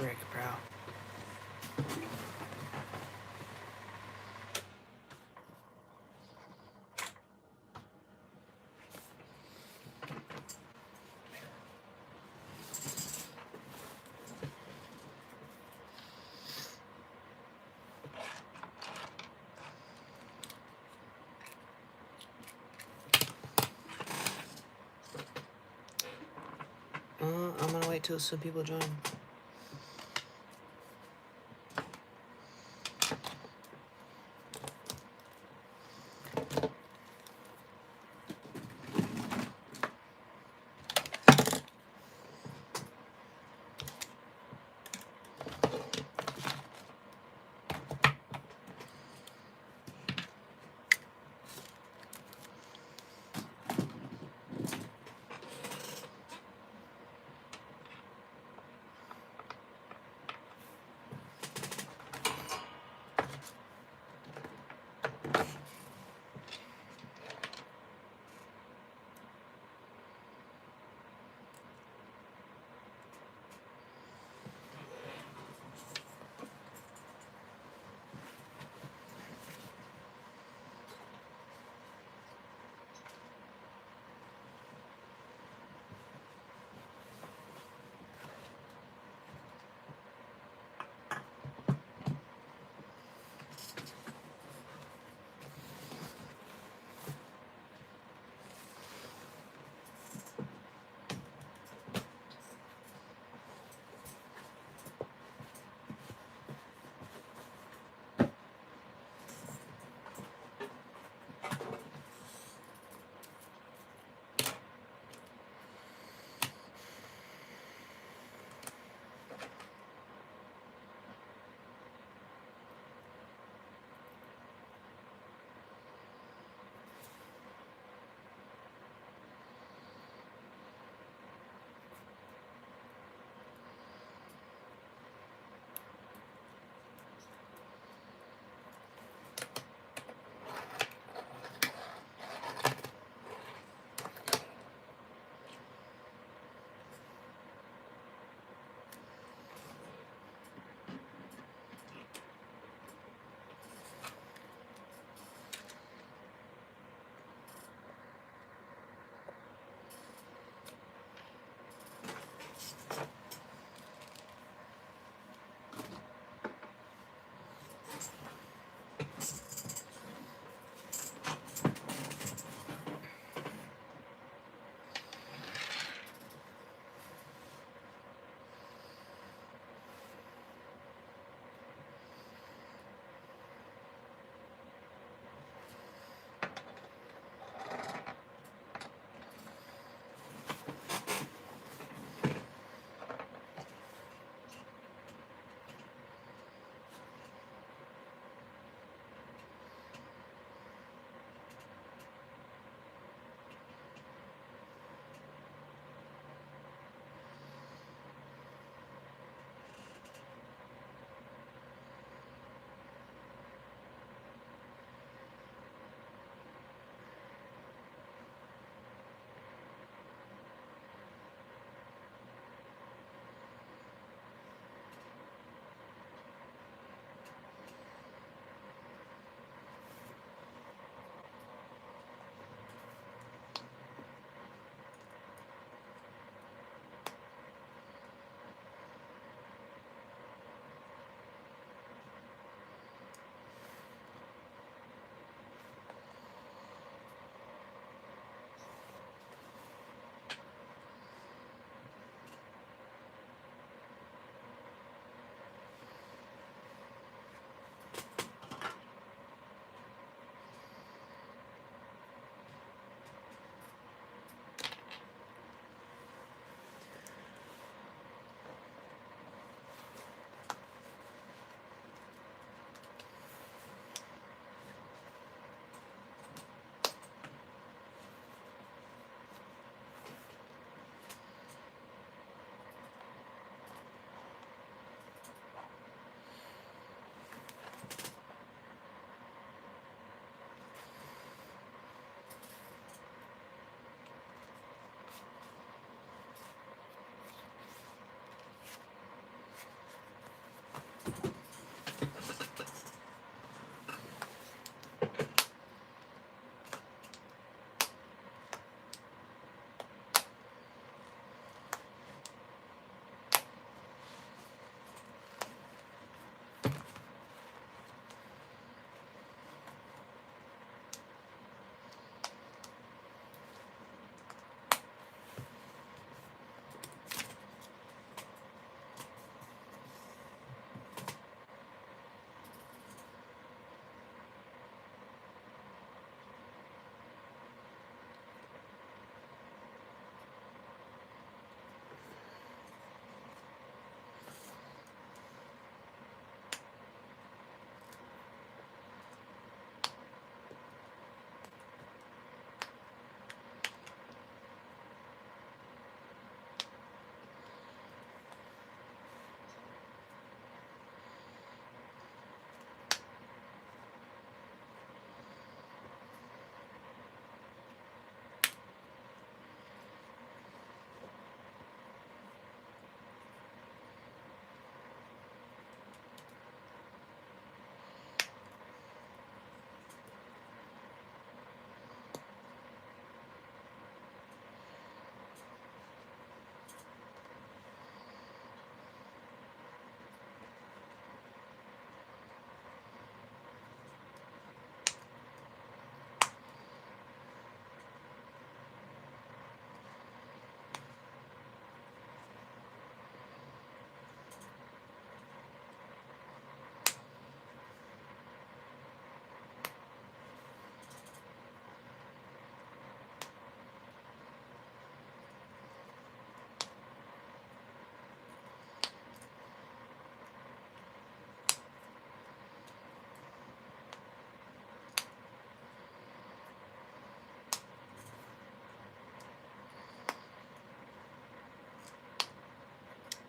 Frick, bro. I'm gonna wait till some people join.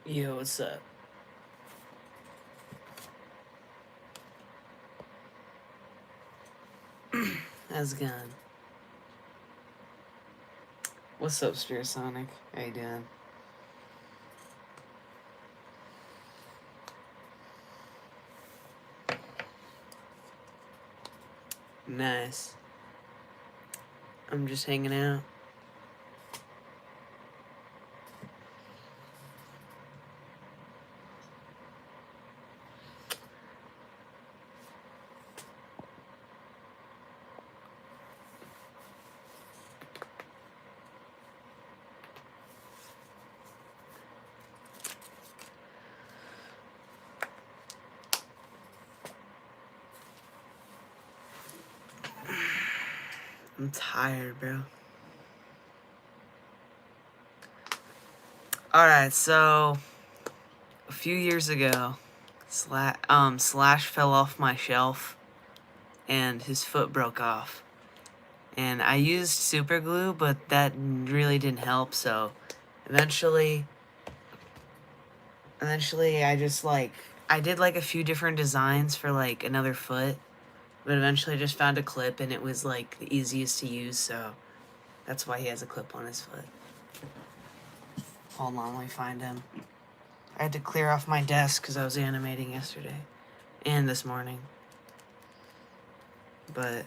Yo, what's up? How's it going? What's up, Spirit Sonic? How you doing? Nice. I'm just hanging out. I'm tired, bro. Alright, so a few years ago, Slash fell off my shelf and his foot broke off. And I used super glue, but that really didn't help, so eventually I just I did like a few different designs for like another foot, but eventually I just found a clip and it was like the easiest to use, so that's why he has a clip on his foot. Hold on, let me find him. I had to clear off my desk because I was animating yesterday and this morning. But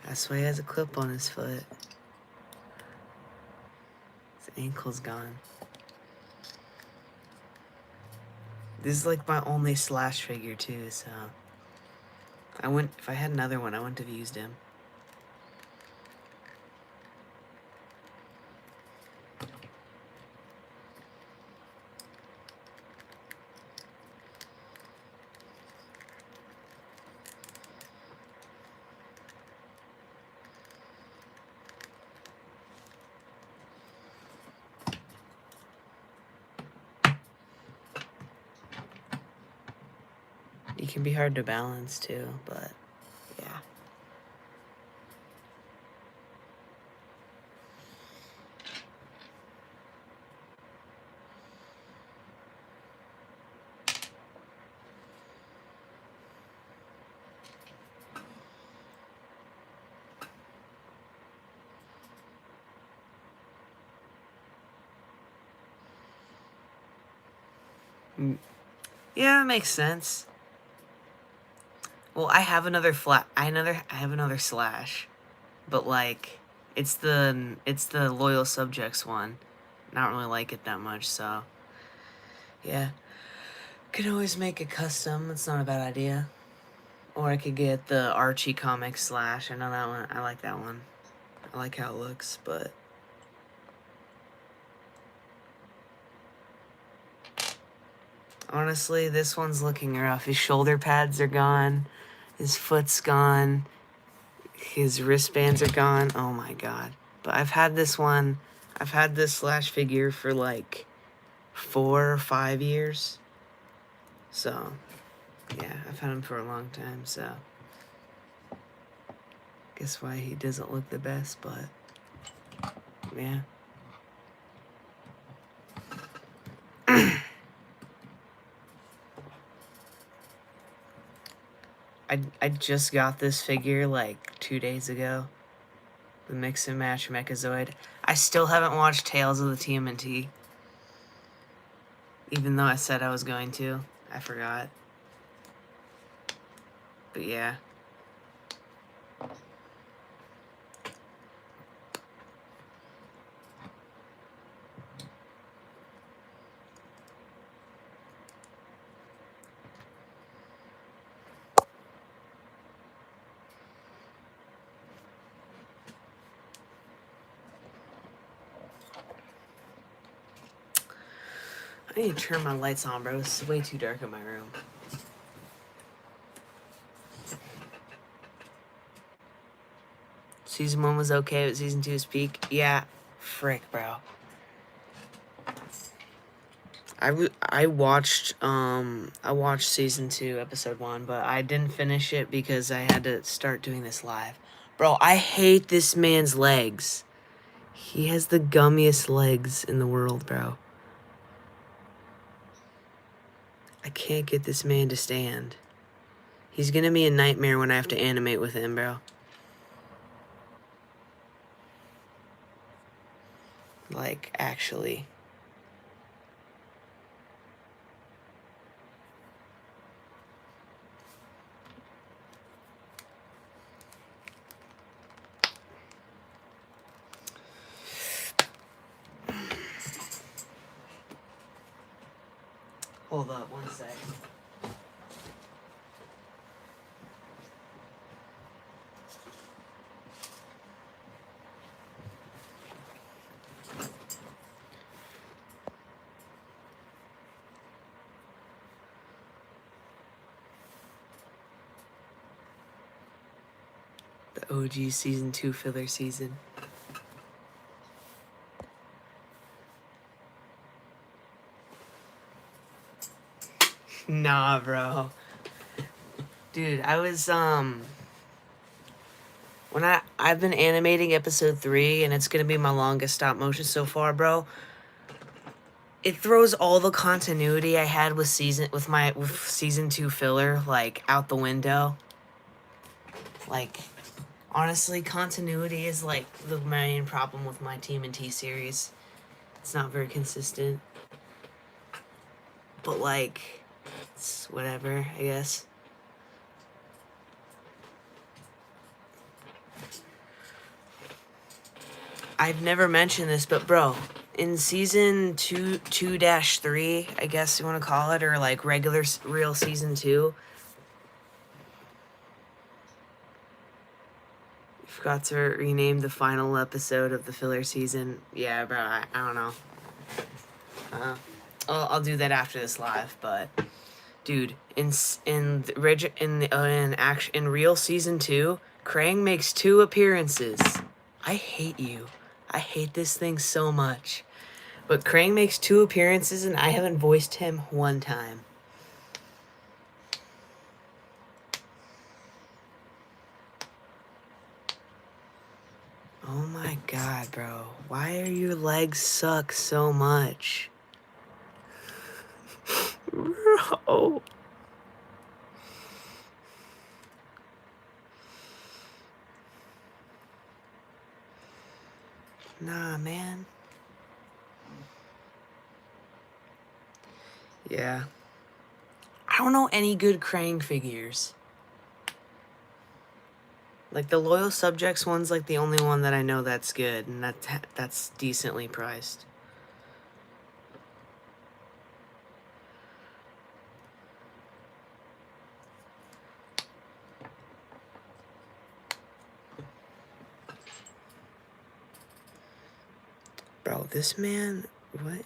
that's why he has a clip on his foot. His ankle's gone. This is like my only Slash figure too, so if I had another one, I wouldn't have used him. He can be hard to balance too, but yeah. Yeah, that makes sense. Well, I have another I have another Slash, but like it's the loyal subjects one. I don't really like it that much, so yeah. Could always make a custom. It's not a bad idea. Or I could get the Archie comic Slash. I know that one. I like that one. I like how it looks, but honestly, this one's looking rough. His shoulder pads are gone. His foot's gone. His wristbands are gone. Oh my god. But I've had this Slash figure for like 4 or 5 years. So, yeah, I've had him for a long time, so guess why he doesn't look the best, but yeah. I just got this figure like 2 days ago. The Mix and Match Mechazoid. I still haven't watched Tales of the TMNT. Even though I said I was going to. I forgot. But yeah. I need to turn my lights on, bro. It's way too dark in my room. Season 1 was okay, but Season 2 is peak. Yeah. Frick, bro. I watched Season 2, Episode 1, but I didn't finish it because I had to start doing this live. Bro, I hate this man's legs. He has the gummiest legs in the world, bro. I can't get this man to stand. He's gonna be a nightmare when I have to animate with him, bro. Like, actually. Hold up, one sec. The OG Season 2 filler season. Nah, bro. Dude, I was, when I've been animating episode 3, and it's gonna be my longest stop motion so far, bro. It throws all the continuity I had with season 2 filler, like, out the window. Like, honestly, continuity is, like, the main problem with my TMNT series. It's not very consistent. But, like, it's whatever, I guess. I've never mentioned this, but bro, in season 2-3, I guess you want to call it, or like real season 2, forgot to rename the final episode of the filler season. Yeah, bro, I don't know. I'll do that after this live, but dude, in real season 2, Krang makes 2 appearances. I hate you. I hate this thing so much. But Krang makes 2 appearances and I haven't voiced him 1 time. Oh my god, bro. Why are your legs suck so much? Bro. Nah, man. Yeah. I don't know any good Krang figures. Like, the Loyal Subjects one's, like, the only one that I know that's good, and that's decently priced. Bro, this man... What?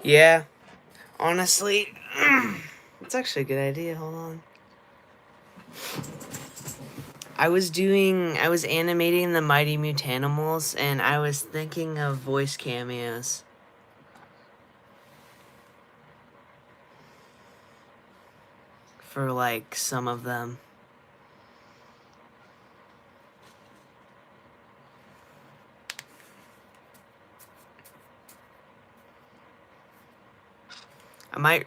Yeah. Honestly, it's actually a good idea. Hold on. I was animating the Mighty Mutanimals, and I was thinking of voice cameos. For, like, some of them.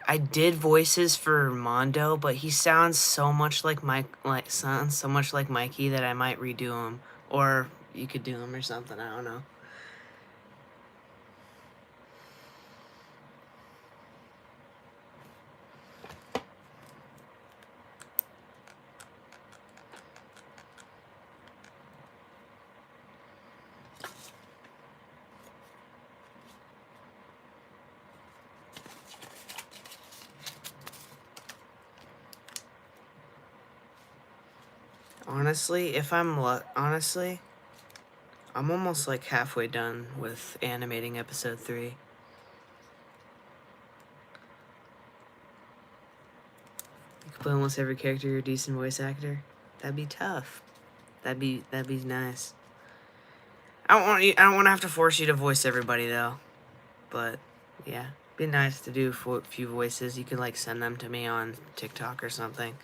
I did voices for Mondo, but he sounds so much like Mikey that I might redo him. Or you could do him or something, I don't know. Honestly, I'm almost like halfway done with animating episode 3. You could play almost every character, you're a decent voice actor. That'd be tough. That'd be nice. I don't want to have to force you to voice everybody though. But yeah, it'd be nice to do a few voices. You could like send them to me on TikTok or something.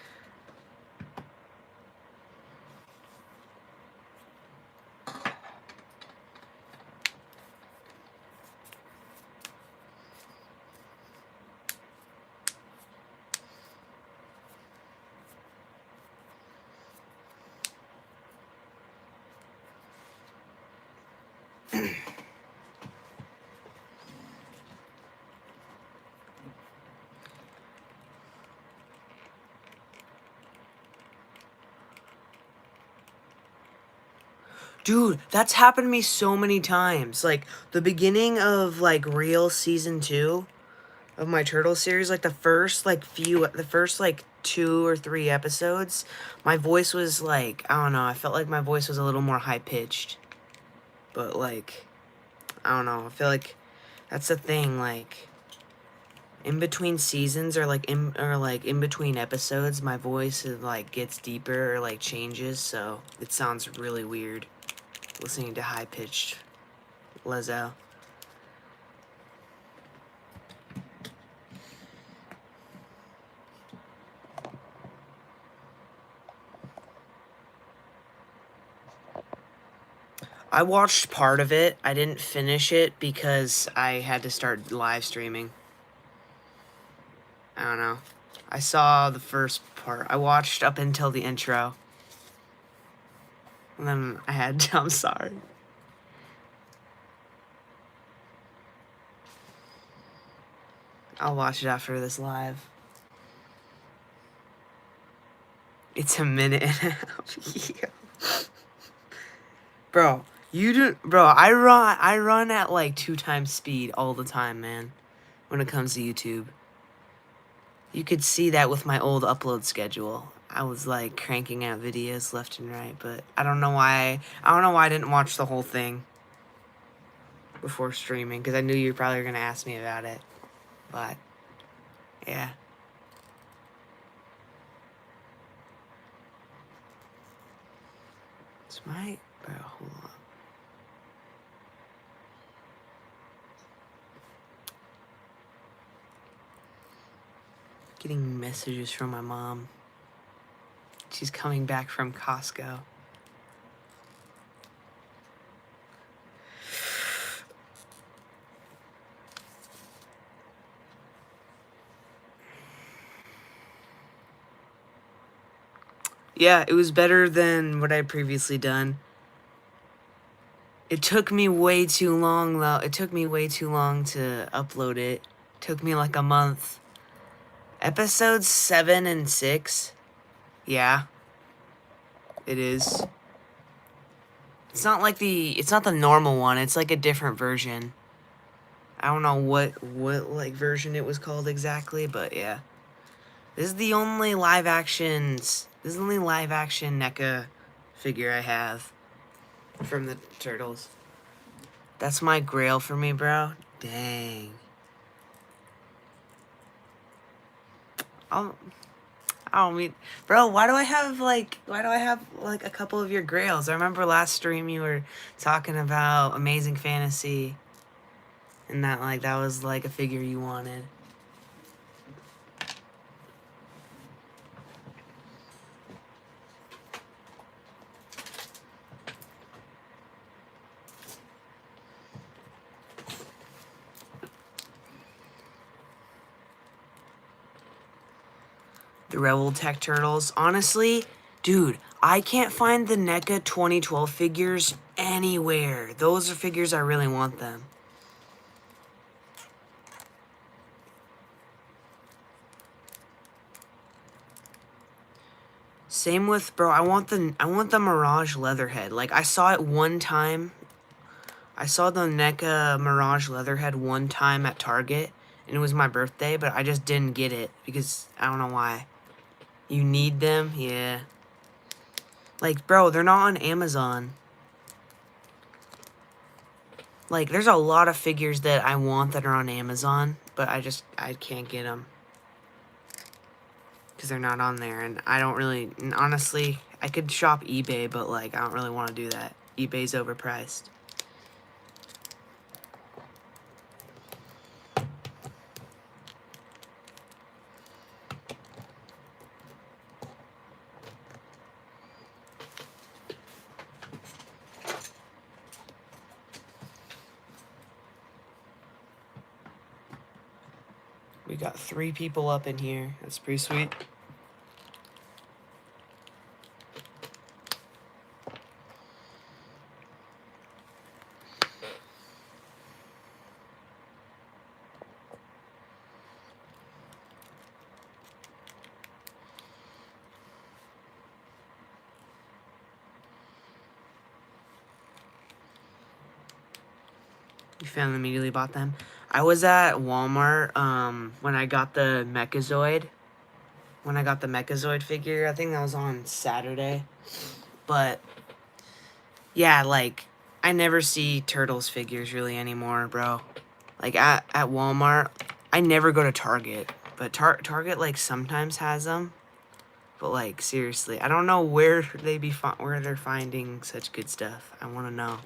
Dude, that's happened to me so many times. Like, the beginning of, like, Real Season 2 of my Turtle series, like, the first 2 or 3 episodes, my voice was, like, I don't know, I felt like my voice was a little more high-pitched. But, like, I don't know, I feel like that's the thing, like, in between seasons or, in between episodes, my voice, like, gets deeper or, like, changes, so it sounds really weird listening to high-pitched Lezo. I watched part of it. I didn't finish it because I had to start live streaming. I don't know. I saw the first part. I watched up until the intro. And then I had to, I'm sorry. I'll watch it after this live. It's a minute and a half. Yeah. Bro, I run at like 2 times speed all the time, man, when it comes to YouTube. You could see that with my old upload schedule. I was like cranking out videos left and right, but I don't know why I didn't watch the whole thing before streaming, because I knew you probably were going to ask me about it. But yeah. It's my bro, hold on. Getting messages from my mom. She's coming back from Costco. Yeah, it was better than what I'd previously done. It took me way too long, though. It took me way too long to upload it. It took me like a month. Episodes 7 and 6. Yeah. It is. It's not the normal one. It's like a different version. I don't know what like version it was called exactly, but yeah. This is the only live action NECA figure I have from the Turtles. That's my grail for me, bro. Dang. I don't mean, bro, why do I have like a couple of your grails? I remember last stream you were talking about Amazing Fantasy, and that was like a figure you wanted. The Rebel Tech Turtles. Honestly, dude, I can't find the NECA 2012 figures anywhere. Those are figures I really want them. Same with, bro, I want the Mirage Leatherhead. Like, I saw it one time. I saw the NECA Mirage Leatherhead one time at Target, and it was my birthday, but I just didn't get it because I don't know why. You need them? Yeah. Like, bro, they're not on Amazon. Like, there's a lot of figures that I want that are on Amazon, but I can't get them. Because they're not on there, and I don't really, and honestly, I could shop eBay, but, like, I don't really want to do that. eBay's overpriced. We got 3 people up in here. That's pretty sweet. You found them, immediately bought them. I was at Walmart when I got the Mechazoid. When I got the Mechazoid figure, I think that was on Saturday. But yeah, like I never see Turtles figures really anymore, bro. Like at Walmart, I never go to Target, but Target like sometimes has them. But like seriously, I don't know where where they're finding such good stuff. I want to know.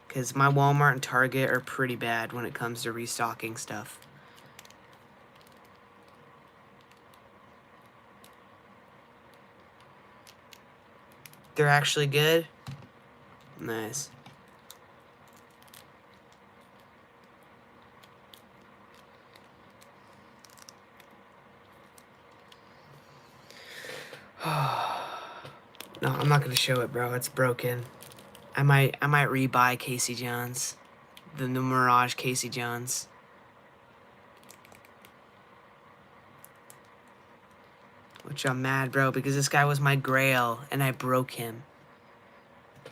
Cuz my Walmart and Target are pretty bad when it comes to restocking stuff. They're actually good. Nice. No, I'm not gonna show it, bro. It's broken. I might rebuy Casey Jones, the new Mirage Casey Jones. Which I'm mad, bro, because this guy was my grail and I broke him.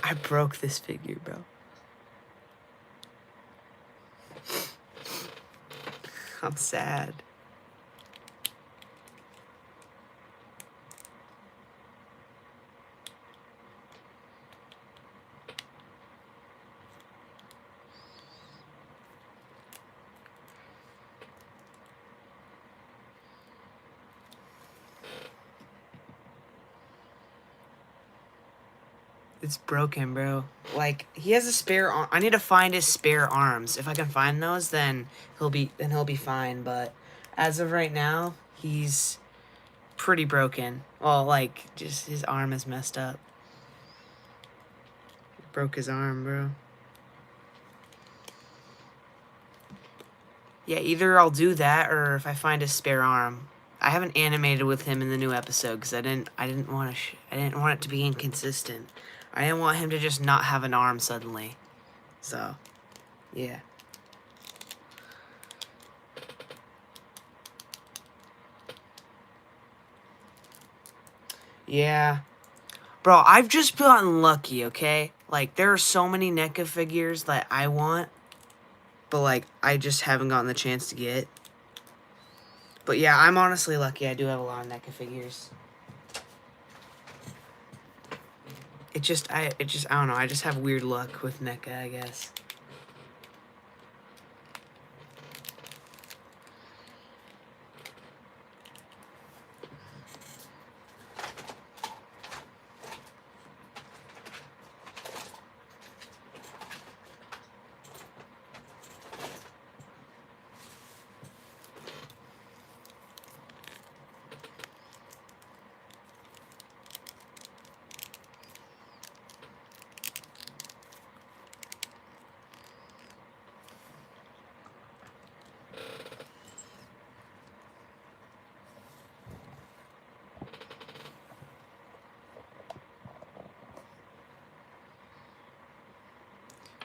I broke this figure, bro. I'm sad. It's broken, bro. Like he has a spare arm. I need to find his spare arms. If I can find those, then he'll be fine. But as of right now, he's pretty broken. Well, like just his arm is messed up. Broke his arm, bro. Yeah, either I'll do that or if I find his spare arm. I haven't animated with him in the new episode because I didn't want it to be inconsistent. I didn't want him to just not have an arm suddenly. So, yeah. Yeah. Bro, I've just gotten lucky, okay? Like, there are so many NECA figures that I want, but, like, I just haven't gotten the chance to get. But, yeah, I'm honestly lucky. I do have a lot of NECA figures. I don't know. I just have weird luck with NECA, I guess.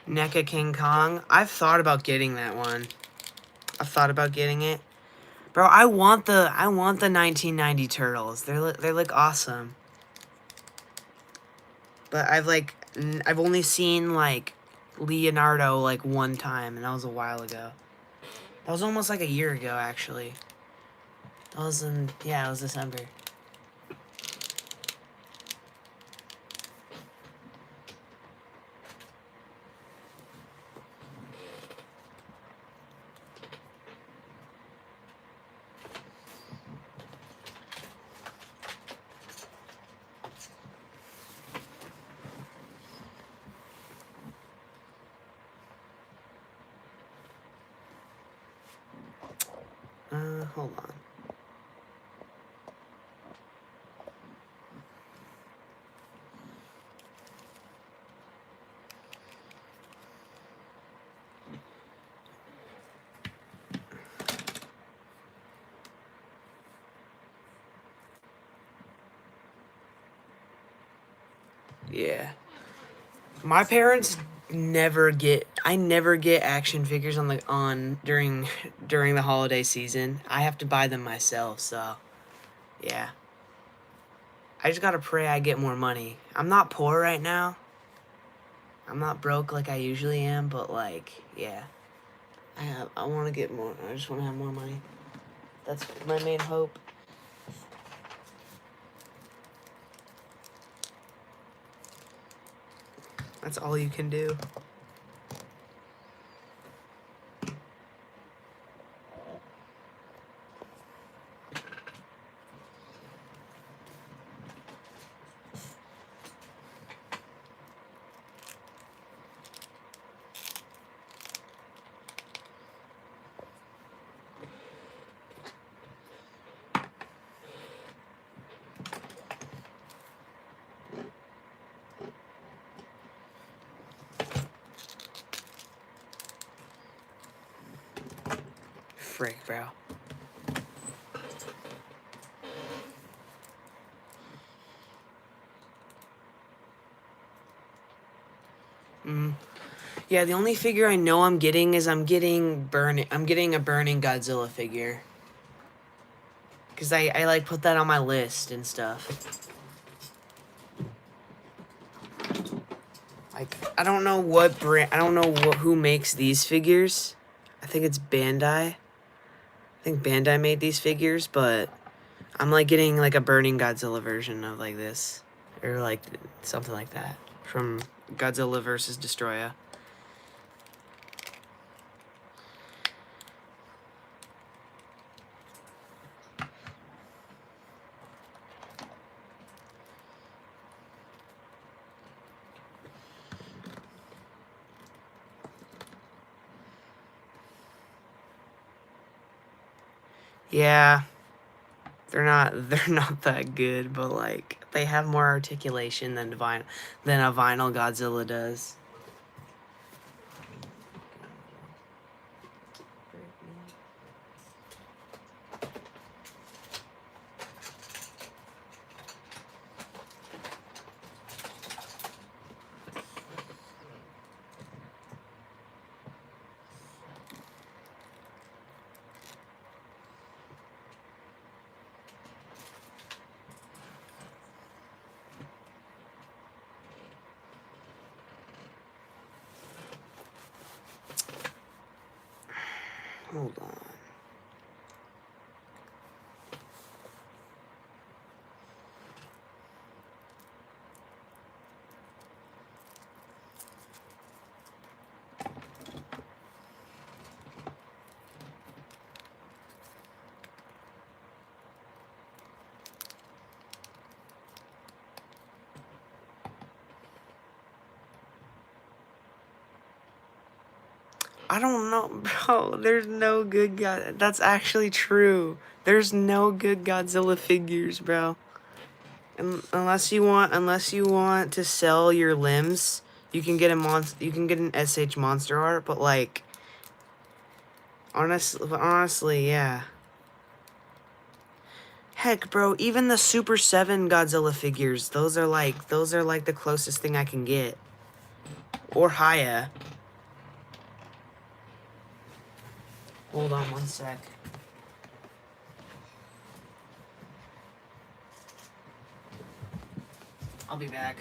NECA King Kong. I've thought about getting that one. I've thought about getting it. Bro, I want the 1990 Turtles. They're like awesome. But I've only seen like Leonardo like one time, and that was a while ago. That was almost like a year ago, actually. That was it was December. Hold on. Yeah. My parents I never get action figures during the holiday season. I have to buy them myself, so yeah. I just gotta pray I get more money. I'm not poor right now. I'm not broke like I usually am, but like, yeah. I want to get more. I just want to have more money. That's my main hope. That's all you can do. Frick, bro. Yeah, the only figure I know I'm getting is I'm getting a burning Godzilla figure. Cause I like put that on my list and stuff. Like I don't know what brand, I don't know who makes these figures. I think it's Bandai. I think Bandai made these figures, but I'm like getting like a burning Godzilla version of like this, or like something like that from Godzilla versus Destroya. Yeah, they're not that good, but like they have more articulation than a vinyl Godzilla does. Hold on. I don't know, bro. There's no good God. That's actually true. There's no good Godzilla figures, bro. Unless you want to sell your limbs, you can get you can get an SH monster art, but like honestly, yeah. Heck, bro, even the Super 7 Godzilla figures, those are like the closest thing I can get. Or Haya. Hold on one sec. I'll be back.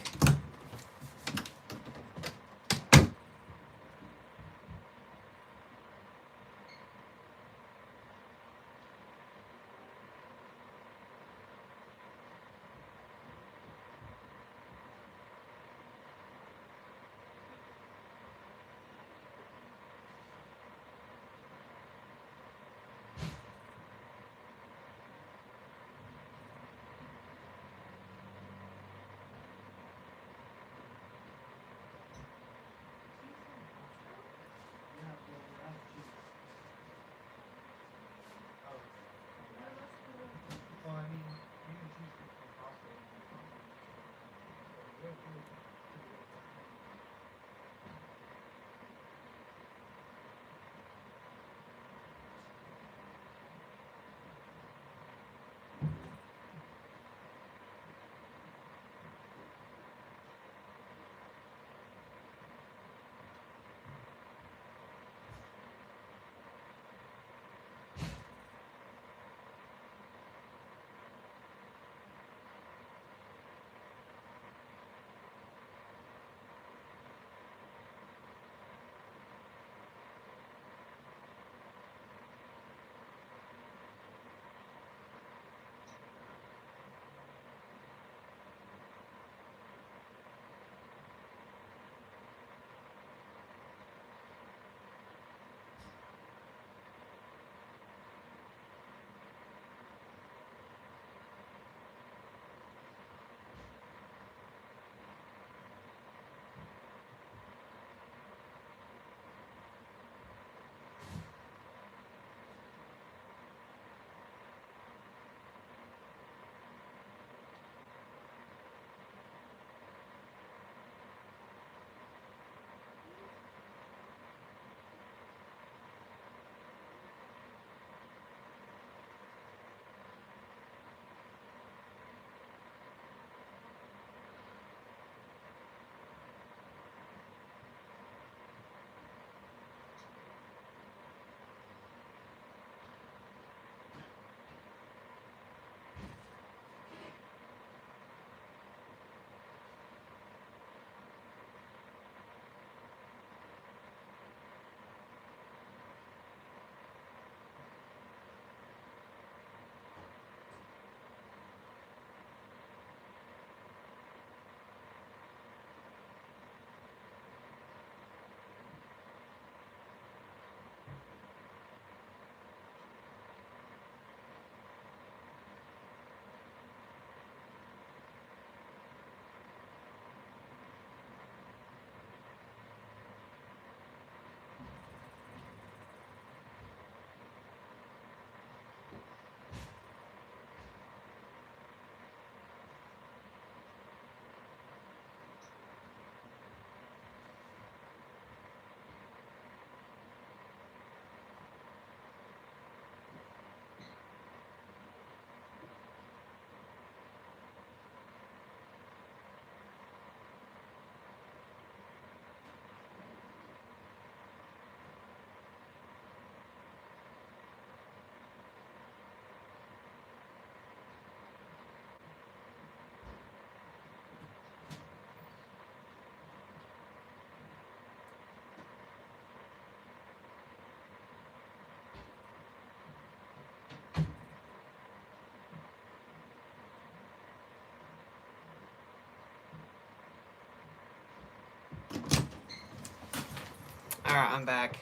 Alright, I'm back.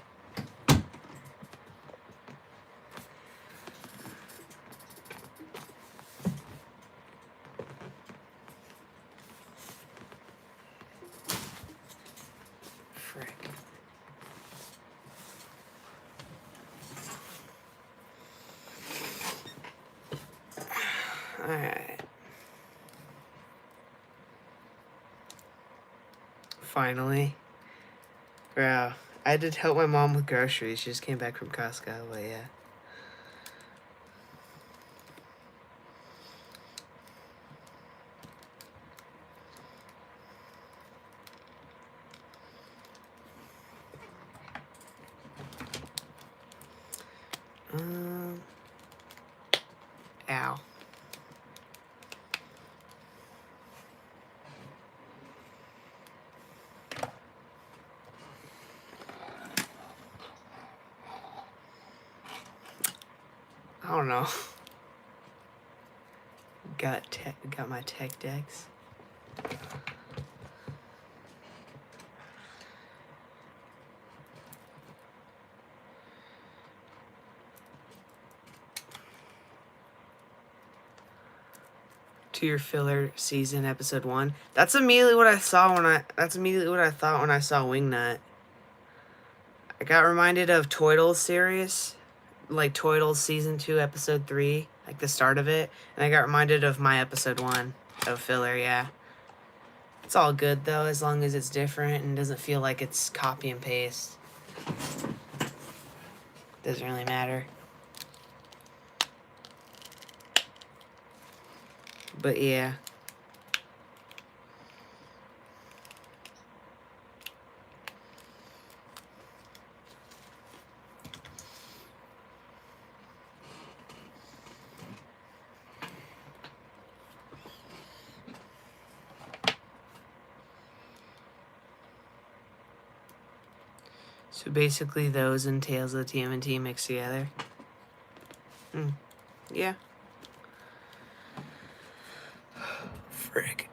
Frick. Alright. Finally. Wow. I had to help my mom with groceries. She just came back from Costco, but yeah. Ow. I don't know. Got my tech decks. To your filler season episode 1. That's immediately what I saw that's immediately what I thought when I saw Wingnut. I got reminded of Toidle's series, like Toidle's season 2 episode 3, like the start of it, and I got reminded of my episode 1 of filler, yeah. It's all good though, as long as it's different and doesn't feel like it's copy and paste. Doesn't really matter. But yeah. So basically those and Tales of the TMNT mixed together. Yeah. Frick.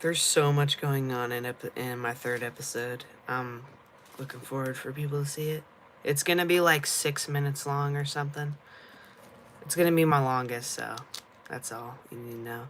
There's so much going on in my 3rd episode. I'm looking forward for people to see it. It's gonna be like 6 minutes long or something. It's gonna be my longest, so that's all you need to know.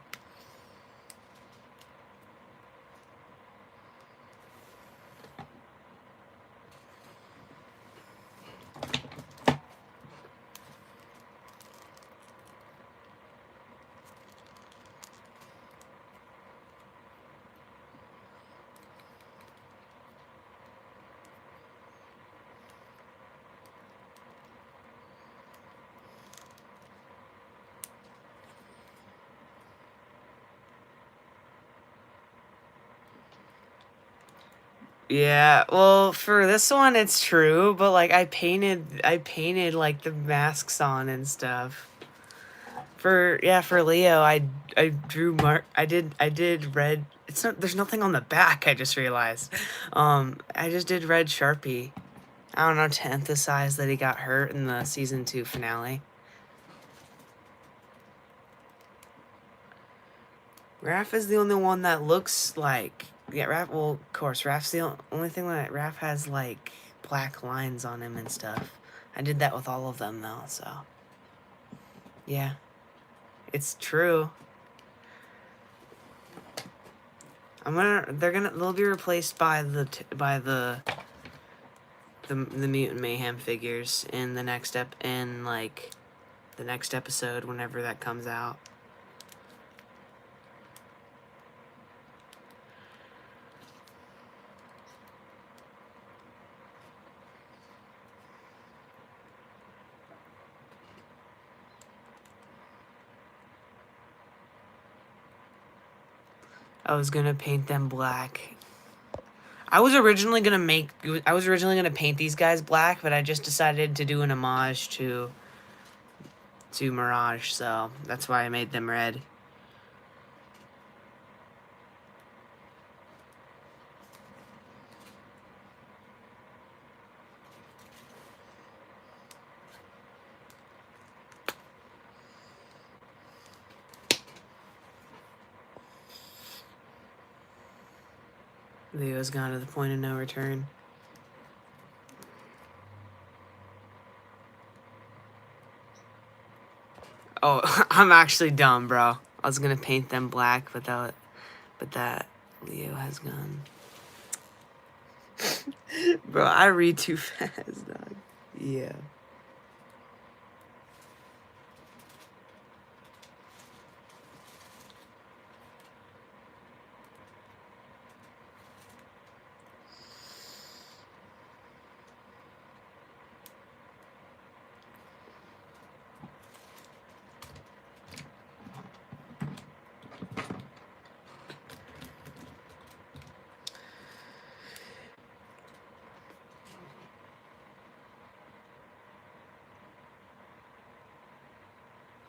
Yeah, well, for this one it's true, but like I painted like the masks on and stuff. For Leo, I drew I did red. There's nothing on the back, I just realized. I just did red Sharpie. I don't know, to emphasize that he got hurt in the season 2 finale. Raph is the only one that looks like... Yeah, Raph... Well, of course, Raph's the only thing that... Raph has, like, black lines on him and stuff. I did that with all of them, though, so... Yeah. It's true. They'll be replaced by the Mutant Mayhem figures in the next the next episode, whenever that comes out. I was gonna paint them black. I was originally gonna paint these guys black, but I just decided to do an homage to Mirage, so that's why I made them red. Leo's gone to the point of no return. Oh, I'm actually dumb, bro. I was gonna paint them black, but that Leo has gone. Bro, I read too fast, dog. Yeah.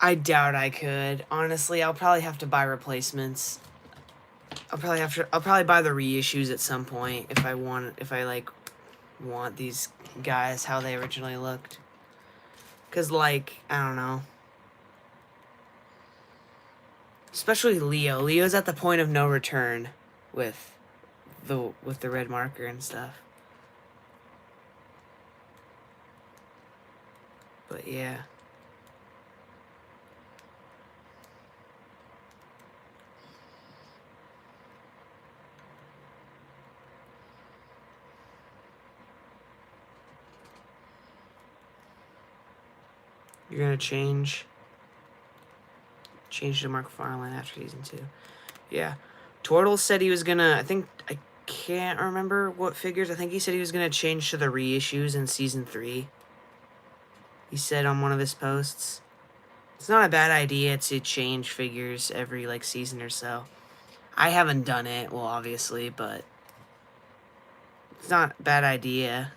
I doubt I could. Honestly, I'll probably have to buy replacements. I'll probably buy the reissues at some point if I want these guys how they originally looked. Cause like, I don't know. Especially Leo. Leo's at the point of no return with the red marker and stuff. But yeah. You're gonna change to Mark Farland after season 2. Yeah. Tortle said he was gonna, I can't remember what figures. I think he said he was gonna change to the reissues in season 3. He said on one of his posts. It's not a bad idea to change figures every like season or so. I haven't done it, well obviously, but it's not a bad idea.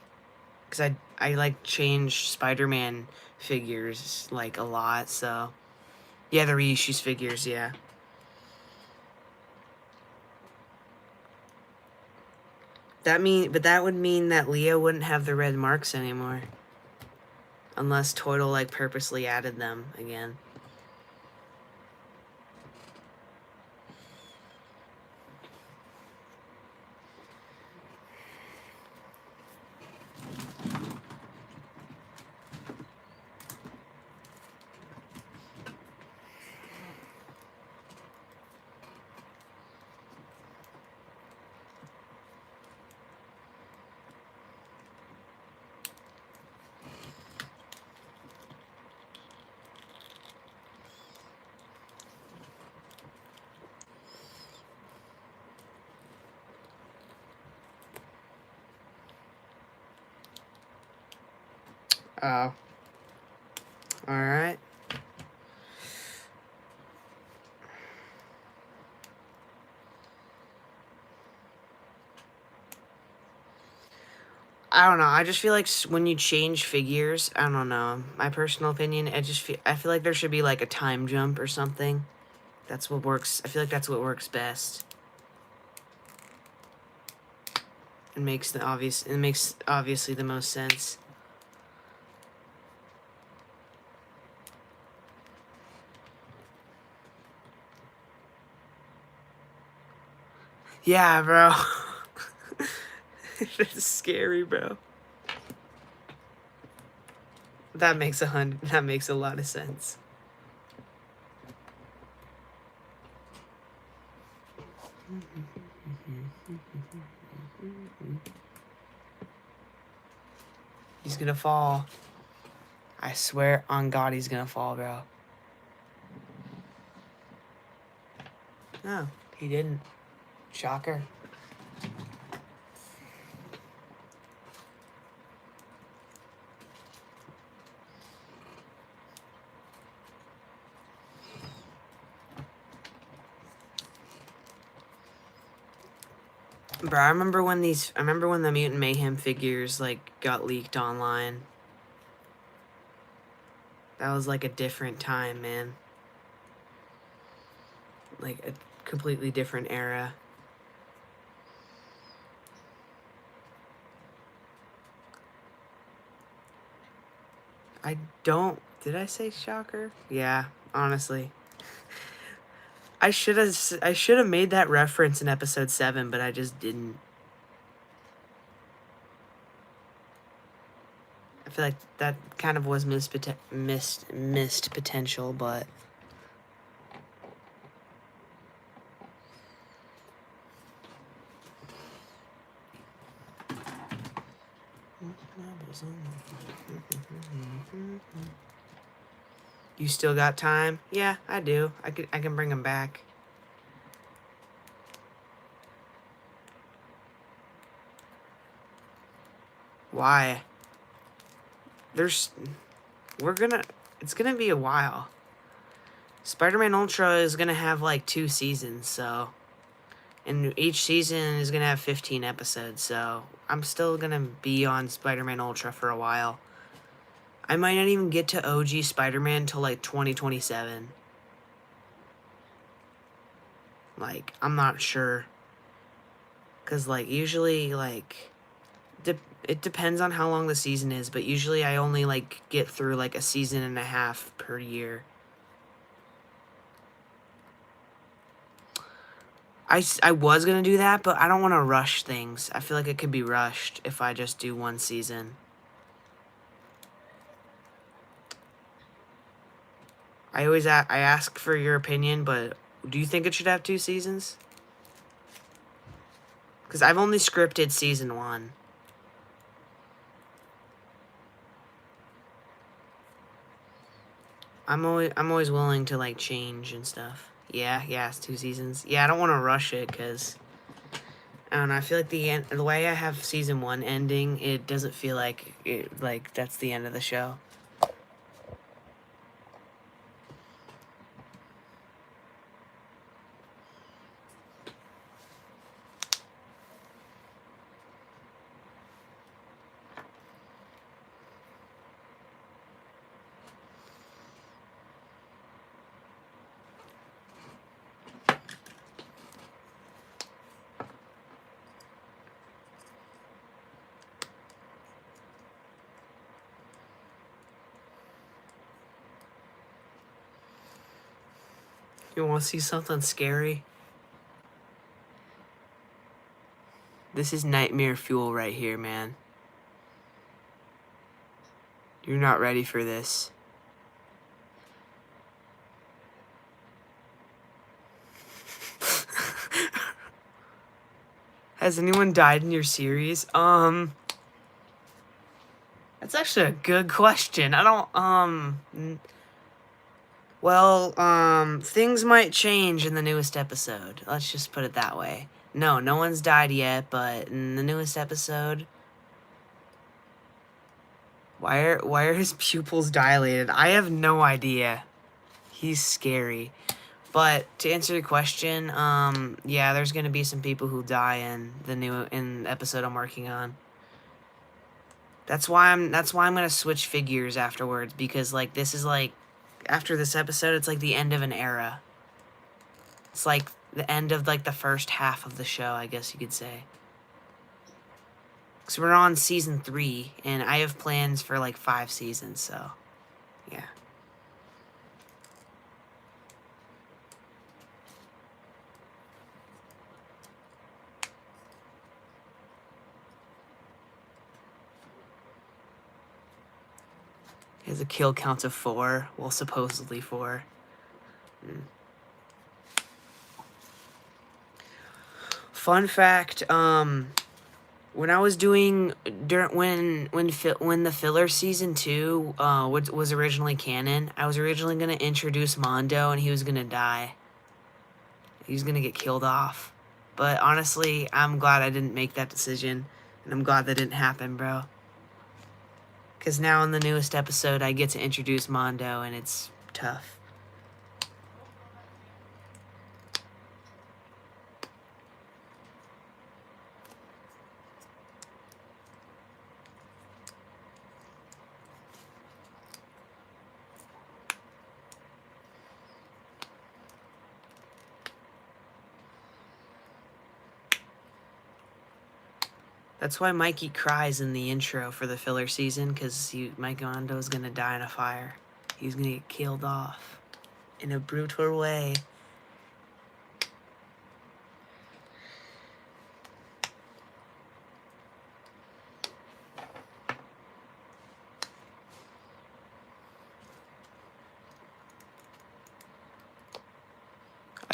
Cause I like change Spider-Man figures like a lot, so yeah, the reissues figures, yeah. But that would mean that Leo wouldn't have the red marks anymore. Unless Toidle like purposely added them again. Oh. Alright. I don't know. I just feel like when you change figures, I don't know. My personal opinion, I feel like there should be like a time jump or something. That's what works. I feel like that's what works best. It makes obviously the most sense. Yeah, bro. It's scary, bro. That makes a lot of sense. He's gonna fall. I swear on God he's gonna fall, bro. No, he didn't. Shocker. Bro, I remember when the Mutant Mayhem figures like got leaked online. That was like a different time, man. Like a completely different era. Did I say shocker? Yeah, honestly. I should have made that reference in episode 7, but I just didn't. I feel like that kind of was missed potential, but you still got time? Yeah, I do. I can bring him back. Why? It's gonna be a while. Spider-Man Ultra is gonna have like 2 seasons, so, and each season is gonna have 15 episodes, so I'm still gonna be on Spider-Man Ultra for a while. I might not even get to OG Spider-Man till like 2027. Like, I'm not sure. Cause like usually like it depends on how long the season is, but usually I only like get through like a season and a half per year. I was gonna do that, but I don't want to rush things. I feel like it could be rushed if I just do 1 season. I ask for your opinion, but do you think it should have 2 seasons? Because I've only scripted season 1. I'm always willing to like change and stuff. Yeah, it's 2 seasons. Yeah, I don't want to rush it because I don't know. I feel like the way I have season 1 ending, it doesn't feel like that's the end of the show. You want to see something scary? This is nightmare fuel right here, man. You're not ready for this. Has anyone died in your series? That's actually a good question. I don't, well, things might change in the newest episode. Let's just put it that way. No one's died yet, but in the newest episode, why are his pupils dilated? I have no idea. He's scary. But to answer your question, yeah, there's gonna be some people who die in the episode I'm working on. That's why I'm gonna switch figures afterwards, because like this is like after this episode, it's like the end of an era. It's like the end of like the first half of the show, I guess you could say. Because we're on season 3, and I have plans for like 5 seasons, so yeah. He has a kill count of 4. Well, supposedly 4. Fun fact, when I was doing when the filler season 2 was originally canon, I was originally gonna introduce Mondo, and he was gonna die. He was gonna get killed off. But honestly, I'm glad I didn't make that decision, and I'm glad that didn't happen, bro. Because now in the newest episode, I get to introduce Mondo, and it's tough. That's why Mikey cries in the intro for the filler season, because Mike Mondo's gonna die in a fire. He's gonna get killed off in a brutal way.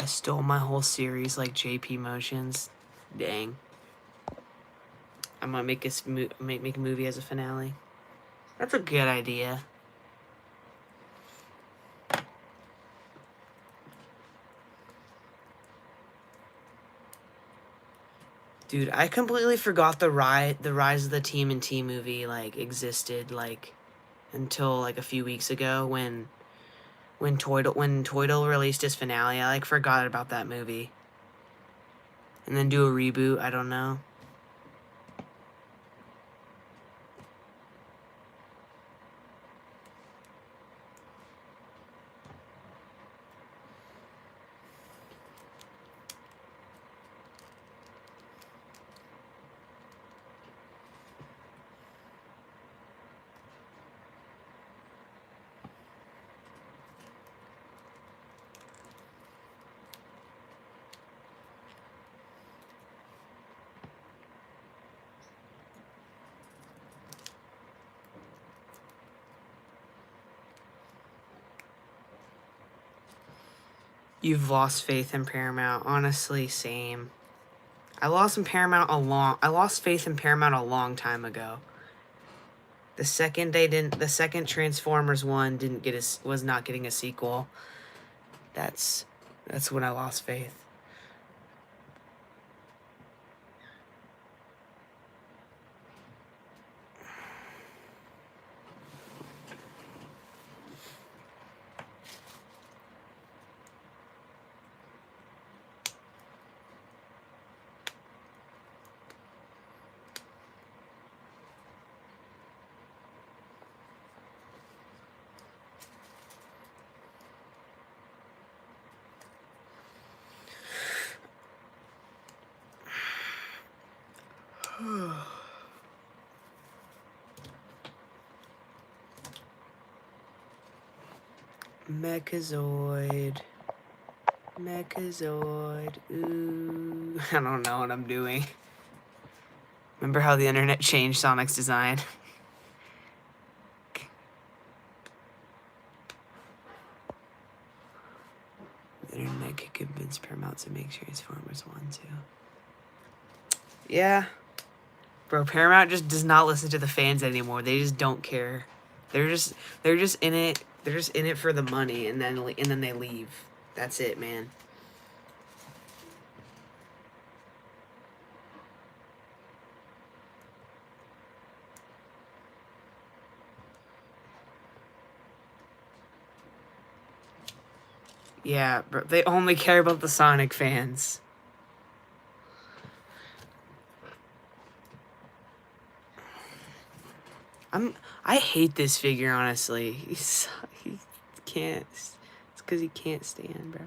I stole my whole series like JP Motions. Dang. I might make make a movie as a finale. That's a good idea. Dude, I completely forgot the Rise of the TMNT movie like existed like until like a few weeks ago when Toidle released his finale. I like forgot about that movie. And then do a reboot, I don't know. You've lost faith in Paramount. Honestly, same. I lost faith in Paramount a long time ago. The second Transformers 1 was not getting a sequel. That's when I lost faith. Mechazoid. Ooh. I don't know what I'm doing. Remember how the internet changed Sonic's design? The internet could convince Paramount to make Transformers 1 too. Yeah. Bro, Paramount just does not listen to the fans anymore. They just don't care. They're just in it. They're just in it for the money, and then they leave. That's it, man. Yeah, bro, they only care about the Sonic fans. I hate this figure, honestly. He can't. It's because he can't stand, bro.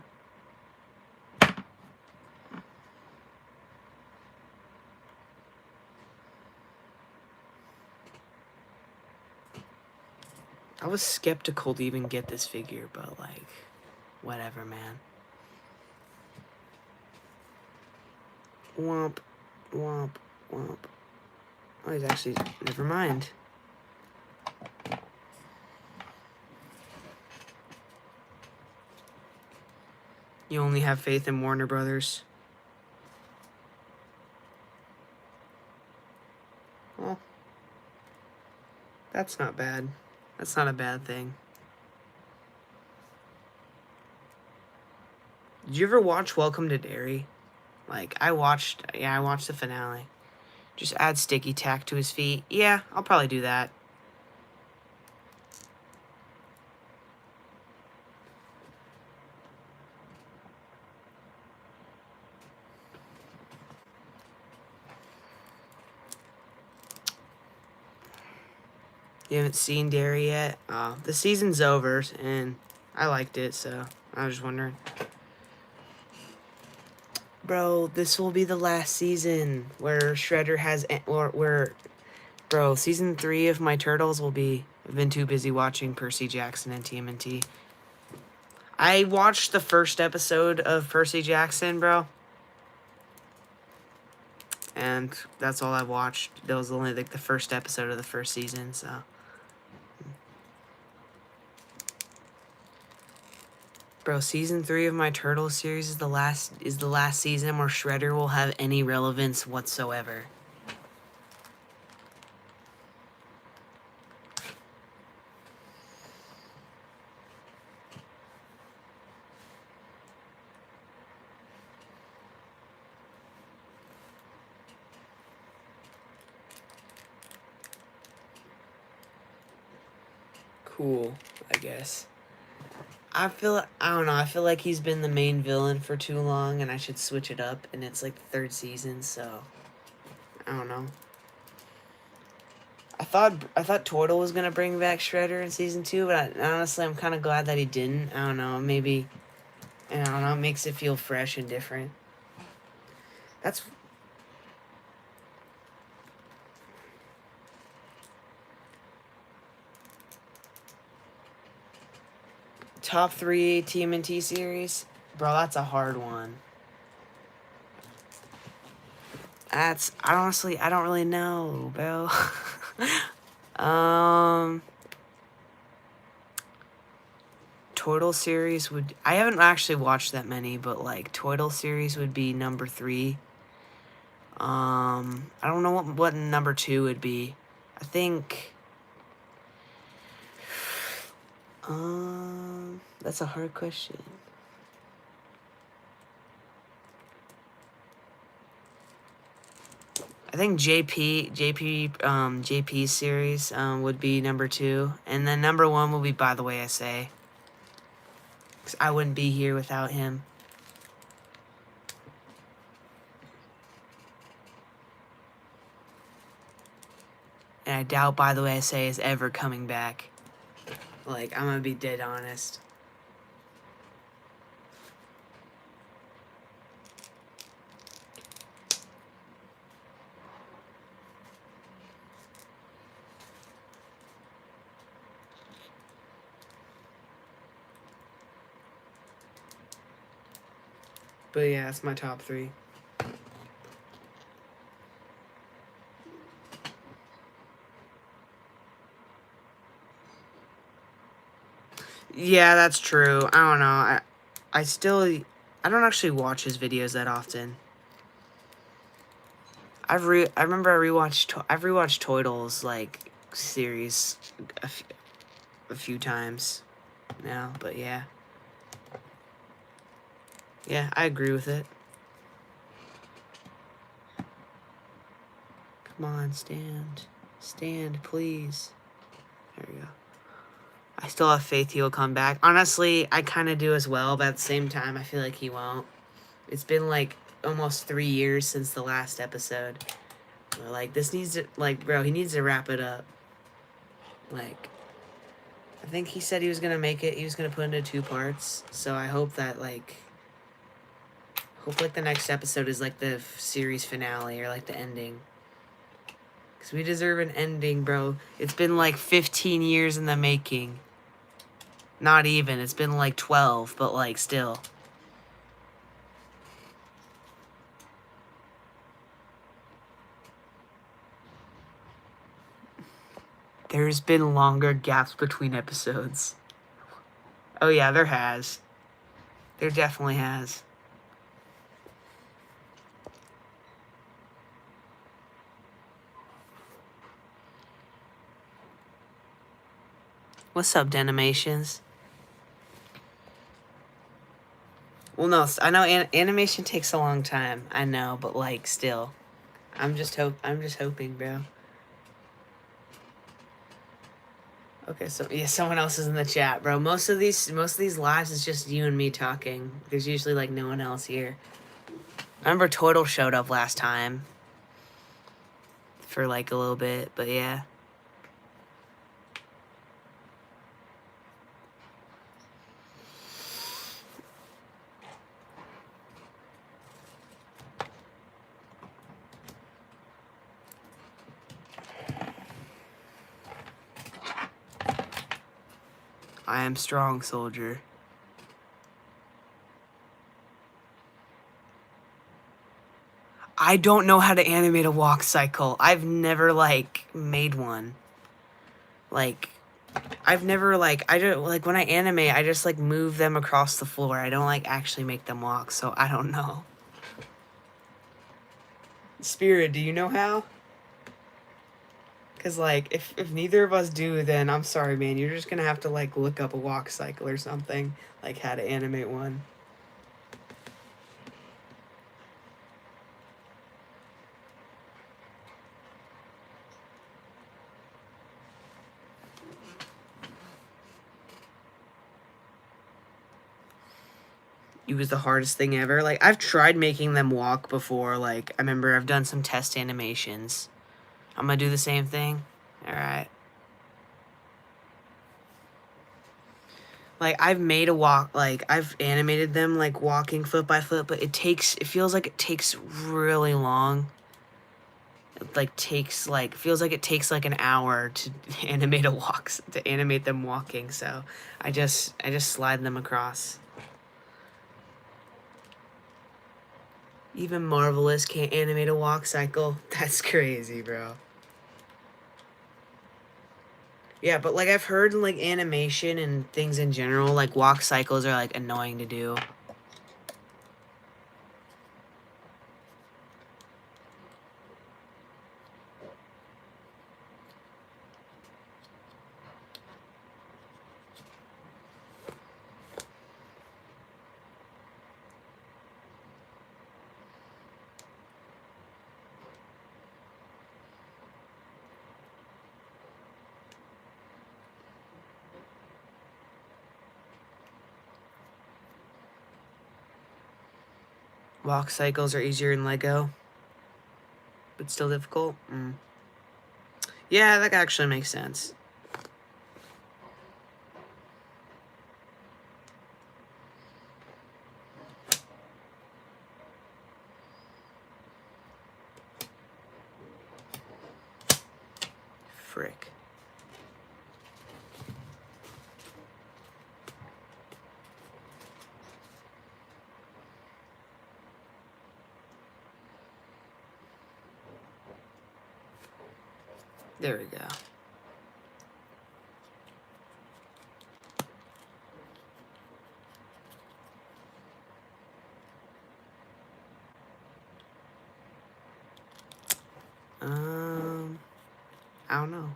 I was skeptical to even get this figure, but like, whatever, man. Womp, womp, womp. Oh, he's actually, never mind. You only have faith in Warner Brothers. Well, that's not bad. That's not a bad thing. Did you ever watch Welcome to Derry? Like, I watched the finale. Just add sticky tack to his feet. Yeah, I'll probably do that. You haven't seen Derry yet? The season's over, and I liked it, so I was just wondering. Bro, this will be the last season where Shredder has... Bro, season 3 of My Turtles will be... I've been too busy watching Percy Jackson and TMNT. I watched the first episode of Percy Jackson, bro. And that's all I watched. That was only like the first episode of the first season, so... Bro, season 3 of my Turtle series is the last season where Shredder will have any relevance whatsoever. Cool, I guess. I don't know, I feel like he's been the main villain for too long and I should switch it up, and it's like the 3rd season, so I don't know. I thought Turtle was gonna bring back Shredder in season 2, but honestly I'm kinda glad that he didn't. I don't know, maybe, I don't know, it makes it feel fresh and different. That's top 3 TMNT series. Bro, that's a hard one. I don't really know, bro. Turtle series I haven't actually watched that many, but like Turtle series would be number 3. I don't know what number 2 would be. I think that's a hard question. I think JP series would be number 2, and then number 1 will be By the Way I Say. 'Cause I wouldn't be here without him. And I doubt By the Way I Say is ever coming back. Like, I'm gonna be dead honest. But yeah, it's my top 3. Yeah, that's true. I don't know. I don't actually watch his videos that often. I've rewatched Toidle's like series a few times now, but yeah. Yeah, I agree with it. Come on, stand. Stand, please. There we go. I still have faith he will come back. Honestly, I kind of do as well, but at the same time, I feel like he won't. It's been like almost 3 years since the last episode. Like, this needs to, like, bro, he needs to wrap it up. Like, I think he said he was gonna make it. He was gonna put it into 2 parts. So I hope that, like, the next episode is like the series finale or like the ending. Because we deserve an ending, bro. It's been like 15 years in the making. Not even. It's been like 12, but like still. There's been longer gaps between episodes. Oh yeah, there has. There definitely has. What's up, Denimations? Well, no, I know animation takes a long time. I know, but like still, I'm just hoping, bro. Okay, so yeah, someone else is in the chat, bro. Most of these lives is just you and me talking. There's usually like no one else here. I remember Turtle showed up last time for like a little bit, but yeah. I am strong, soldier. I don't know how to animate a walk cycle. I've never, like, made one. Like, I've never, like, I don't, like, when I animate, I just, like, move them across the floor. I don't, like, actually make them walk, so I don't know. Spirit, do you know how? Because, like, if neither of us do, then I'm sorry, man. You're just gonna have to, like, look up a walk cycle or something. Like, how to animate one. It was the hardest thing ever. Like, I've tried making them walk before. Like, I remember I've done some test animations. I'm gonna do the same thing. Alright. Like, I've made a walk, like, I've animated them, like, walking foot by foot, but it feels like it takes really long. It, like, feels like it takes, like, an hour to to animate them walking, so I just slide them across. Even Marvelous can't animate a walk cycle. That's crazy, bro. Yeah, but, like, I've heard, like, animation and things in general, like, walk cycles are, like, annoying to do. Walk cycles are easier in Lego, but still difficult. Yeah, that actually makes sense. Frick. There we go. I don't know.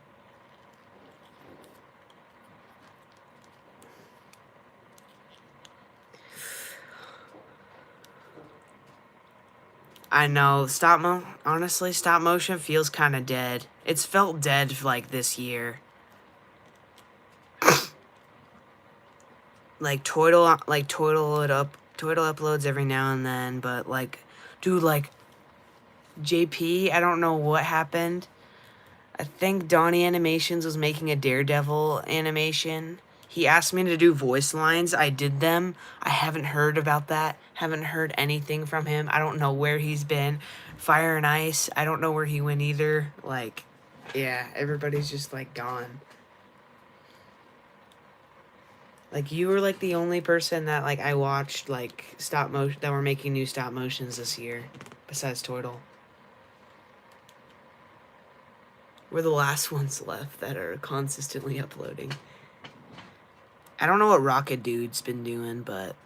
I know, honestly, stop motion feels kind of dead. It's felt dead, like, this year. Like, Toidle uploads every now and then, but, like, dude, like, JP, I don't know what happened. I think Donnie Animations was making a Daredevil animation. He asked me to do voice lines. I did them. I haven't heard about that. Haven't heard anything from him. I don't know where he's been. Fire and Ice, I don't know where he went either. Like, yeah, everybody's just, like, gone. Like, you were, like, the only person that, like, I watched, like, stop motion, that were making new stop motions this year, besides Toidle. We're the last ones left that are consistently uploading. I don't know what Rocket Dude's been doing, but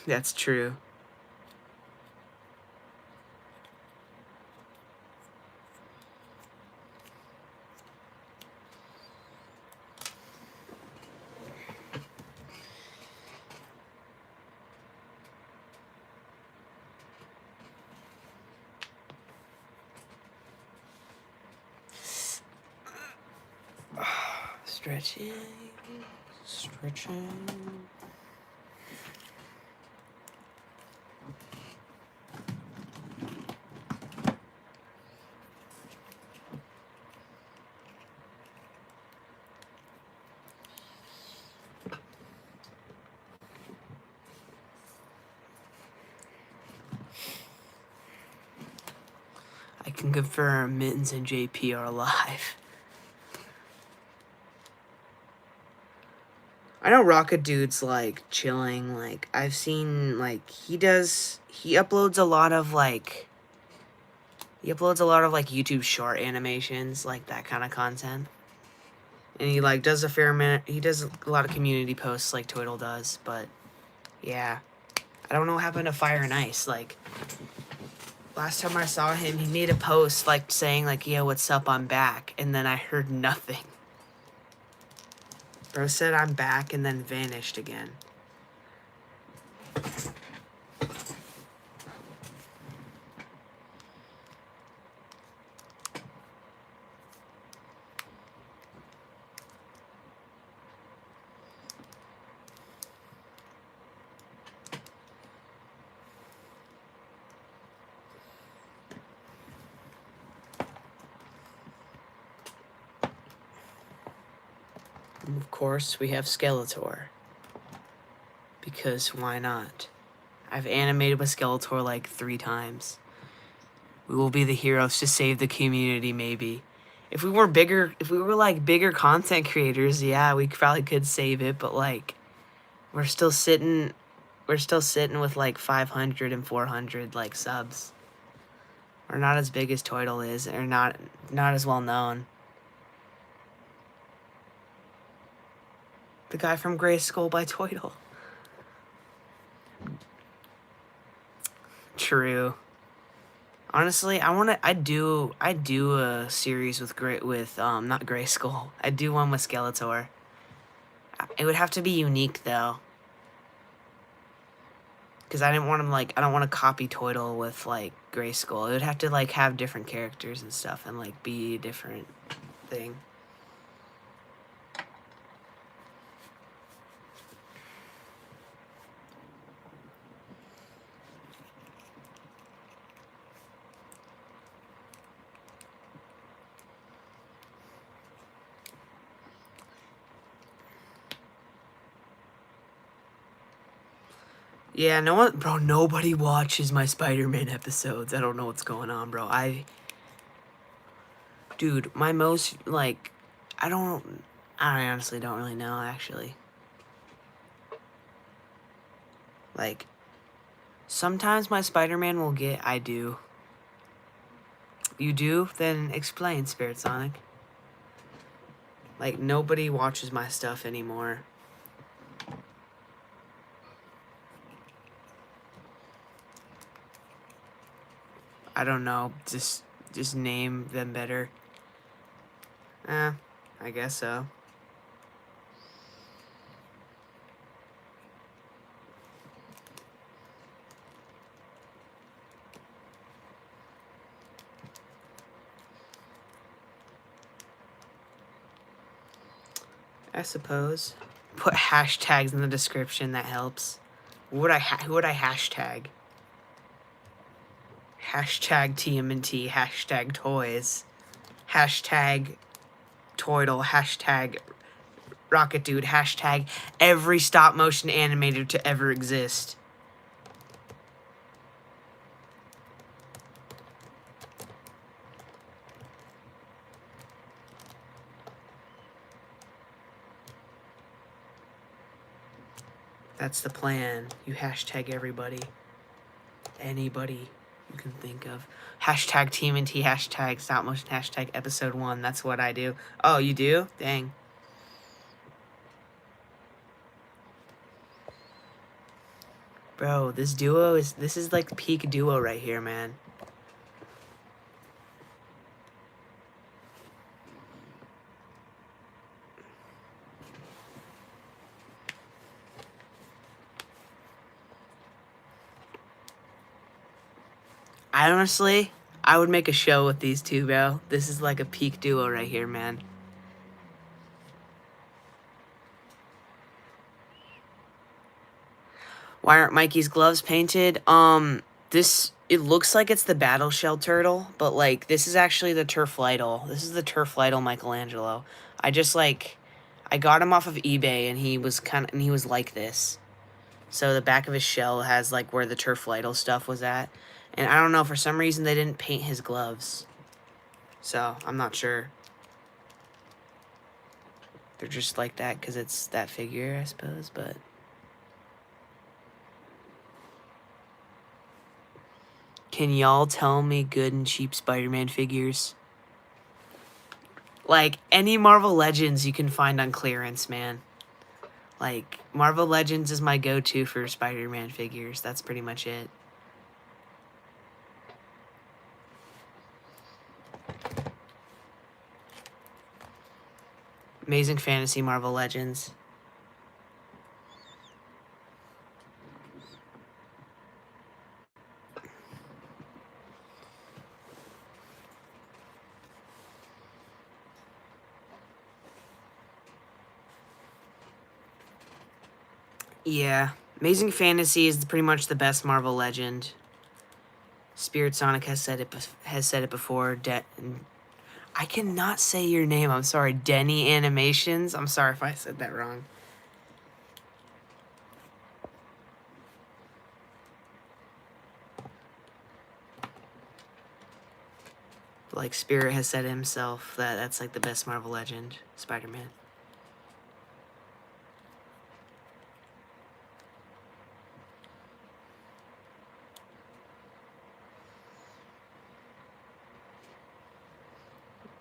that's true. Stretching. I can confirm Mittens and JP are alive. I know Rocket Dude's, like, chilling. Like, I've seen, like, he uploads a lot of, like, He uploads a lot of like YouTube short animations, like that kind of content. And he like does a fair amount. He does a lot of community posts like Twiddle does, but yeah, I don't know what happened to Fire and Ice. Like last time I saw him, he made a post like saying like, "Yeah, what's up? I'm back," and then I heard nothing. Bro said I'm back and then vanished again. And of course, we have Skeletor. Because why not? I've animated with Skeletor like 3 times. We will be the heroes to save the community, maybe. If we were like bigger content creators, yeah, we probably could save it, but like we're still sitting with like 500 and 400 like subs. We're not as big as Toidle is, or not as well known. The guy from Gray Skull by Toidle. True. Honestly, I'd do a series with not Gray Skull. I'd do one with Skeletor. It would have to be unique though. Because I don't want to copy Toidle with like Gray Skull. It would have to like have different characters and stuff and like be a different thing. Yeah, nobody watches my Spider-Man episodes. I don't know what's going on, bro. Dude, my most, like, I honestly don't really know, actually. Like, sometimes my Spider-Man will get, I do. You do? Then explain, Spirit Sonic. Like, nobody watches my stuff anymore. I don't know. Just name them better. I guess so. I suppose. Put hashtags in the description, that helps. Who would I hashtag? Hashtag TMNT, hashtag toys, hashtag Toidle, hashtag Rocket Dude, hashtag every stop motion animator to ever exist. That's the plan. You hashtag everybody. Anybody you can think of. Hashtag TMNT, hashtag stop motion, hashtag episode 1. That's what I do. Oh, you do? Dang. Bro, this is like peak duo right here, man. I would make a show with these two, bro. This is like a peak duo right here, man. Why aren't Mikey's gloves painted? It looks like it's the Battle Shell Turtle, but like this is actually the Turflightle. This is the Turflightle Michelangelo. I got him off of eBay, and he was like this. So the back of his shell has like where the Turflightle stuff was at. And I don't know, for some reason they didn't paint his gloves. So, I'm not sure. They're just like that because it's that figure, I suppose, but... can y'all tell me good and cheap Spider-Man figures? Like, any Marvel Legends you can find on clearance, man. Like, Marvel Legends is my go-to for Spider-Man figures. That's pretty much it. Amazing Fantasy Marvel Legends. Yeah, Amazing Fantasy is pretty much the best Marvel Legend. Spirit Sonic has said it before. I cannot say your name. I'm sorry, Denny Animations. I'm sorry if I said that wrong. Like, Spirit has said himself that that's like the best Marvel Legend, Spider-Man.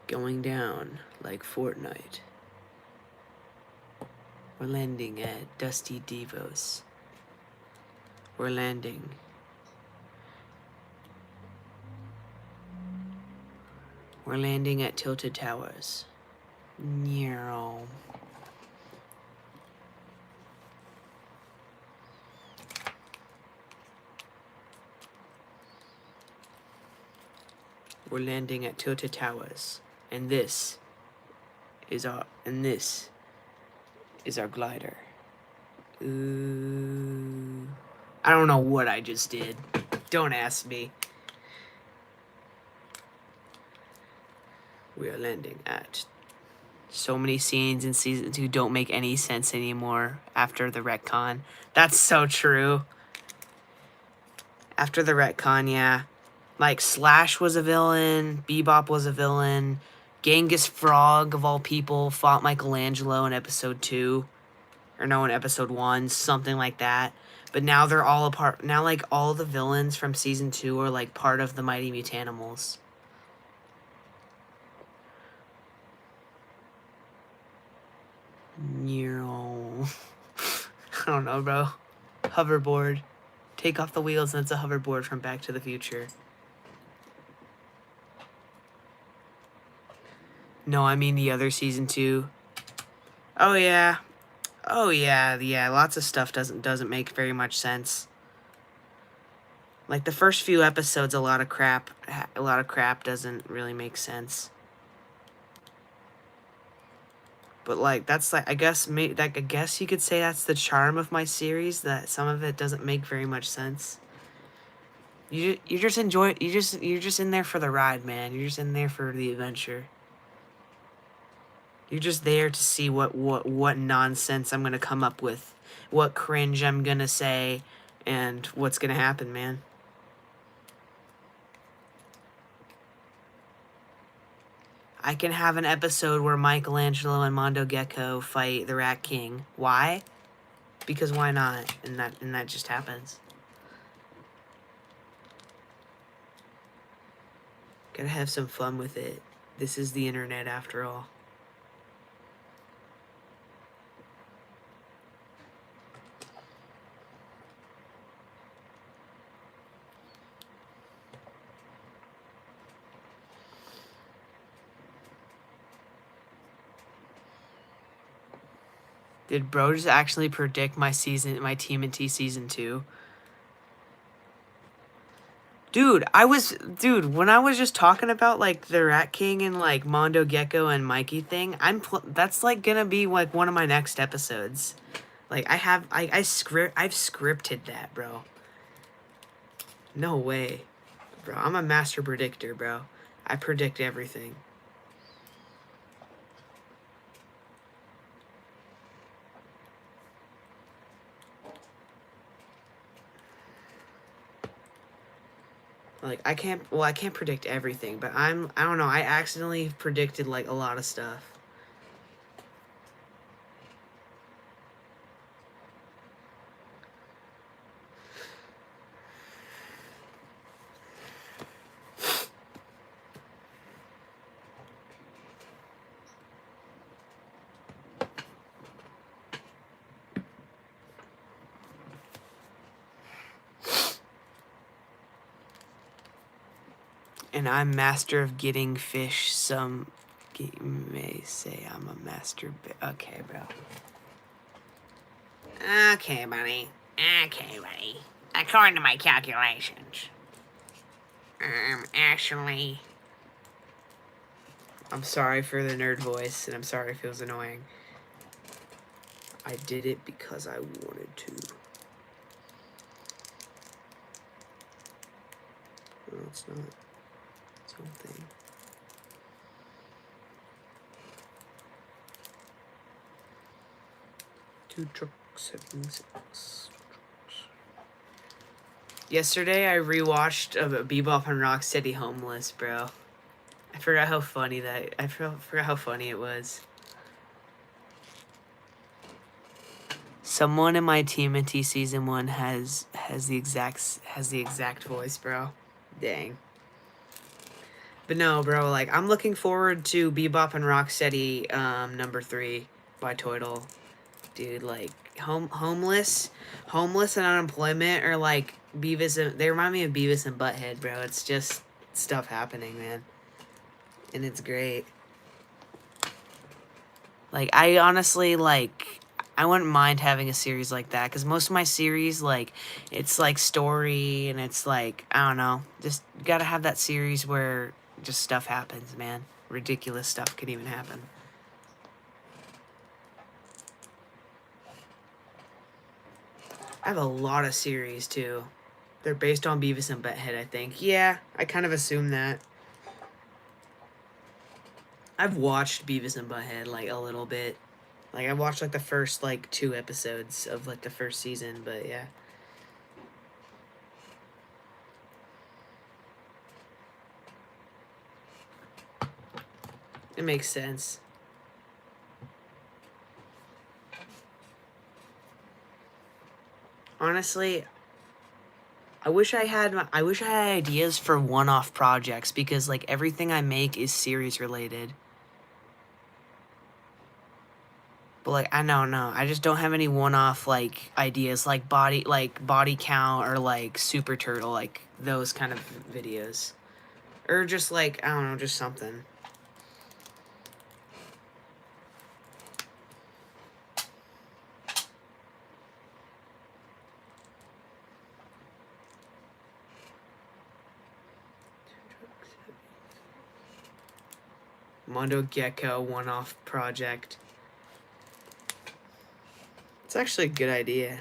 Going down like Fortnite. We're landing at Dusty Devos. We're landing. We're landing at Tilted Towers. Nero. We're landing at Tilted Towers. And this is our glider. Ooh. I don't know what I just did. Don't ask me. We are landing at... So many scenes in Season 2 don't make any sense anymore after the retcon. That's so true. After the retcon, yeah. Like, Slash was a villain, Bebop was a villain, Genghis Frog, of all people, fought Michelangelo in Episode 2. Or no, in Episode 1, something like that. But now they're all a part... Now, like, all the villains from Season 2 are, like, part of the Mighty Mutanimals. Nero. I don't know, bro. Hoverboard. Take off the wheels and it's a hoverboard from Back to the Future. No, I mean the other Season 2. Oh, yeah. Oh, yeah, lots of stuff doesn't make very much sense. Like, the first few episodes, a lot of crap doesn't really make sense. But, like, that's, like, I guess you could say that's the charm of my series, that some of it doesn't make very much sense. You just enjoy it. You're just in there for the ride, man. You're just in there for the adventure. You're just there to see what nonsense I'm gonna come up with, what cringe I'm gonna say, and what's gonna happen, man. I can have an episode where Michelangelo and Mondo Gecko fight the Rat King. Why? Because why not? And that just happens. Gotta have some fun with it. This is the internet after all. Did bro just actually predict my TMNT Season 2? Dude, when I was just talking about, like, the Rat King and, like, Mondo Gecko and Mikey thing, that's, like, gonna be, like, one of my next episodes. Like, I've scripted that, bro. No way. Bro, I'm a master predictor, bro. I predict everything. Like, I can't predict everything, but I don't know, I accidentally predicted, like, a lot of stuff. And I'm master of getting fish. Some may say I'm a master. Okay, bro. Okay, buddy. Okay, buddy. According to my calculations, actually... I'm sorry for the nerd voice, and I'm sorry if it was annoying. I did it because I wanted to. No, it's not. Something. Two trucks, 76. Yesterday, I rewatched Bebop and Rocksteady Homeless, bro. I forgot how funny I forgot how funny it was. Someone in my TMNT season 1 has the exact voice, bro. Dang. But no, bro, like, I'm looking forward to Bebop and Rocksteady number 3 by Toidle. Dude, like, homeless and unemployment are like they remind me of Beavis and Butthead, bro. It's just stuff happening, man. And it's great. Like, I honestly, like, I wouldn't mind having a series like that, because most of my series, like, it's like story, and it's like, I don't know, just gotta have that series where just stuff happens, man. Ridiculous stuff could even happen. I have a lot of series, too. They're based on Beavis and Butthead, I think. Yeah, I kind of assume that. I've watched Beavis and Butthead, like, a little bit. Like, I watched, like, the first, like, 2 episodes of, like, the first season, but yeah. It makes sense. Honestly, I wish I had ideas for one-off projects, because, like, everything I make is series related. But, like, I don't know. I just don't have any one-off, like, ideas, like body count, or, like, Super Turtle, like, those kind of videos. Or just, like, I don't know, just something. Mondo Gecko one-off project. It's actually a good idea.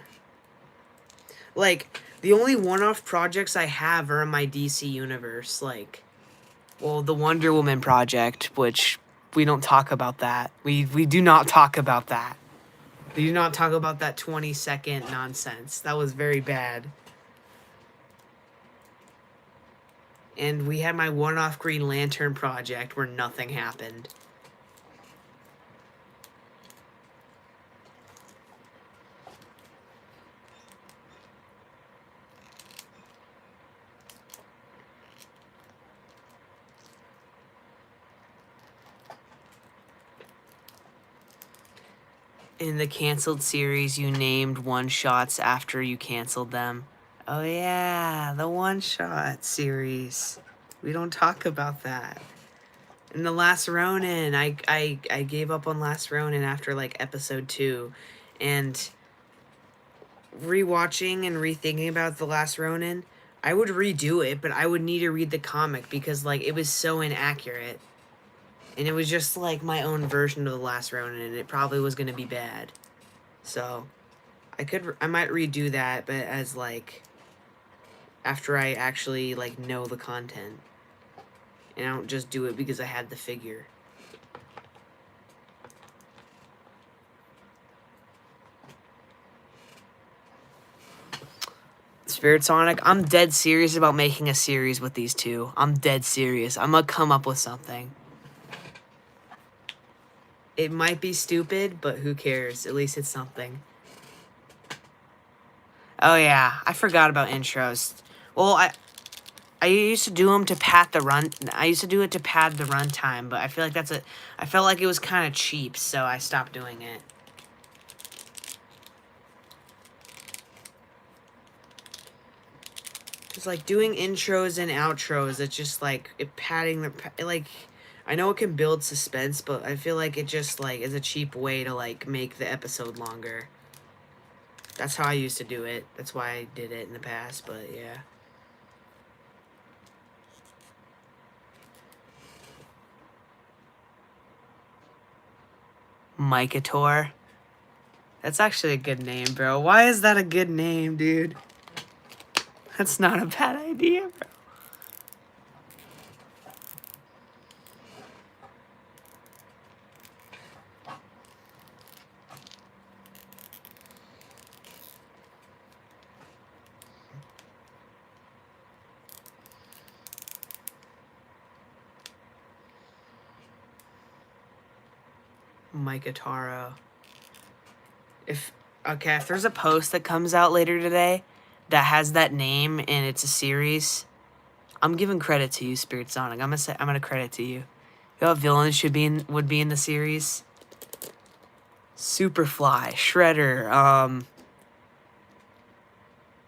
Like, the only one-off projects I have are in my DC universe. Like, well, the Wonder Woman project, which we don't talk about that. We do not talk about that. We do not talk about that 20-second nonsense. That was very bad. And we had my one-off Green Lantern project where nothing happened. In the canceled series, you named one-shots after you canceled them. Oh yeah, the one-shot series. We don't talk about that. In the Last Ronin, I gave up on Last Ronin after, like, episode 2. And rewatching and rethinking about The Last Ronin, I would redo it, but I would need to read the comic, because, like, it was so inaccurate. And it was just, like, my own version of The Last Ronin, and it probably was going to be bad. So, I might redo that, but as, like, after I actually, like, know the content. And I don't just do it because I had the figure. Spirit Sonic, I'm dead serious about making a series with these two. I'm dead serious. I'm gonna come up with something. It might be stupid, but who cares? At least it's something. Oh yeah, I forgot about intros. Well, I used to do them to pad the run. I used to do it to pad the runtime, but I feel like I felt like it was kind of cheap, so I stopped doing it. Just like doing intros and outros, it's just like padding the like. I know it can build suspense, but I feel like it just like is a cheap way to like make the episode longer. That's how I used to do it. That's why I did it in the past, but yeah. Mikator. That's actually a good name, bro. Why is that a good name, dude? That's not a bad idea, bro. Mikator. If there's a post that comes out later today that has that name and it's a series, I'm giving credit to you, Spirit Sonic. I'm gonna credit to you. You know what villains would be in the series? Superfly, Shredder,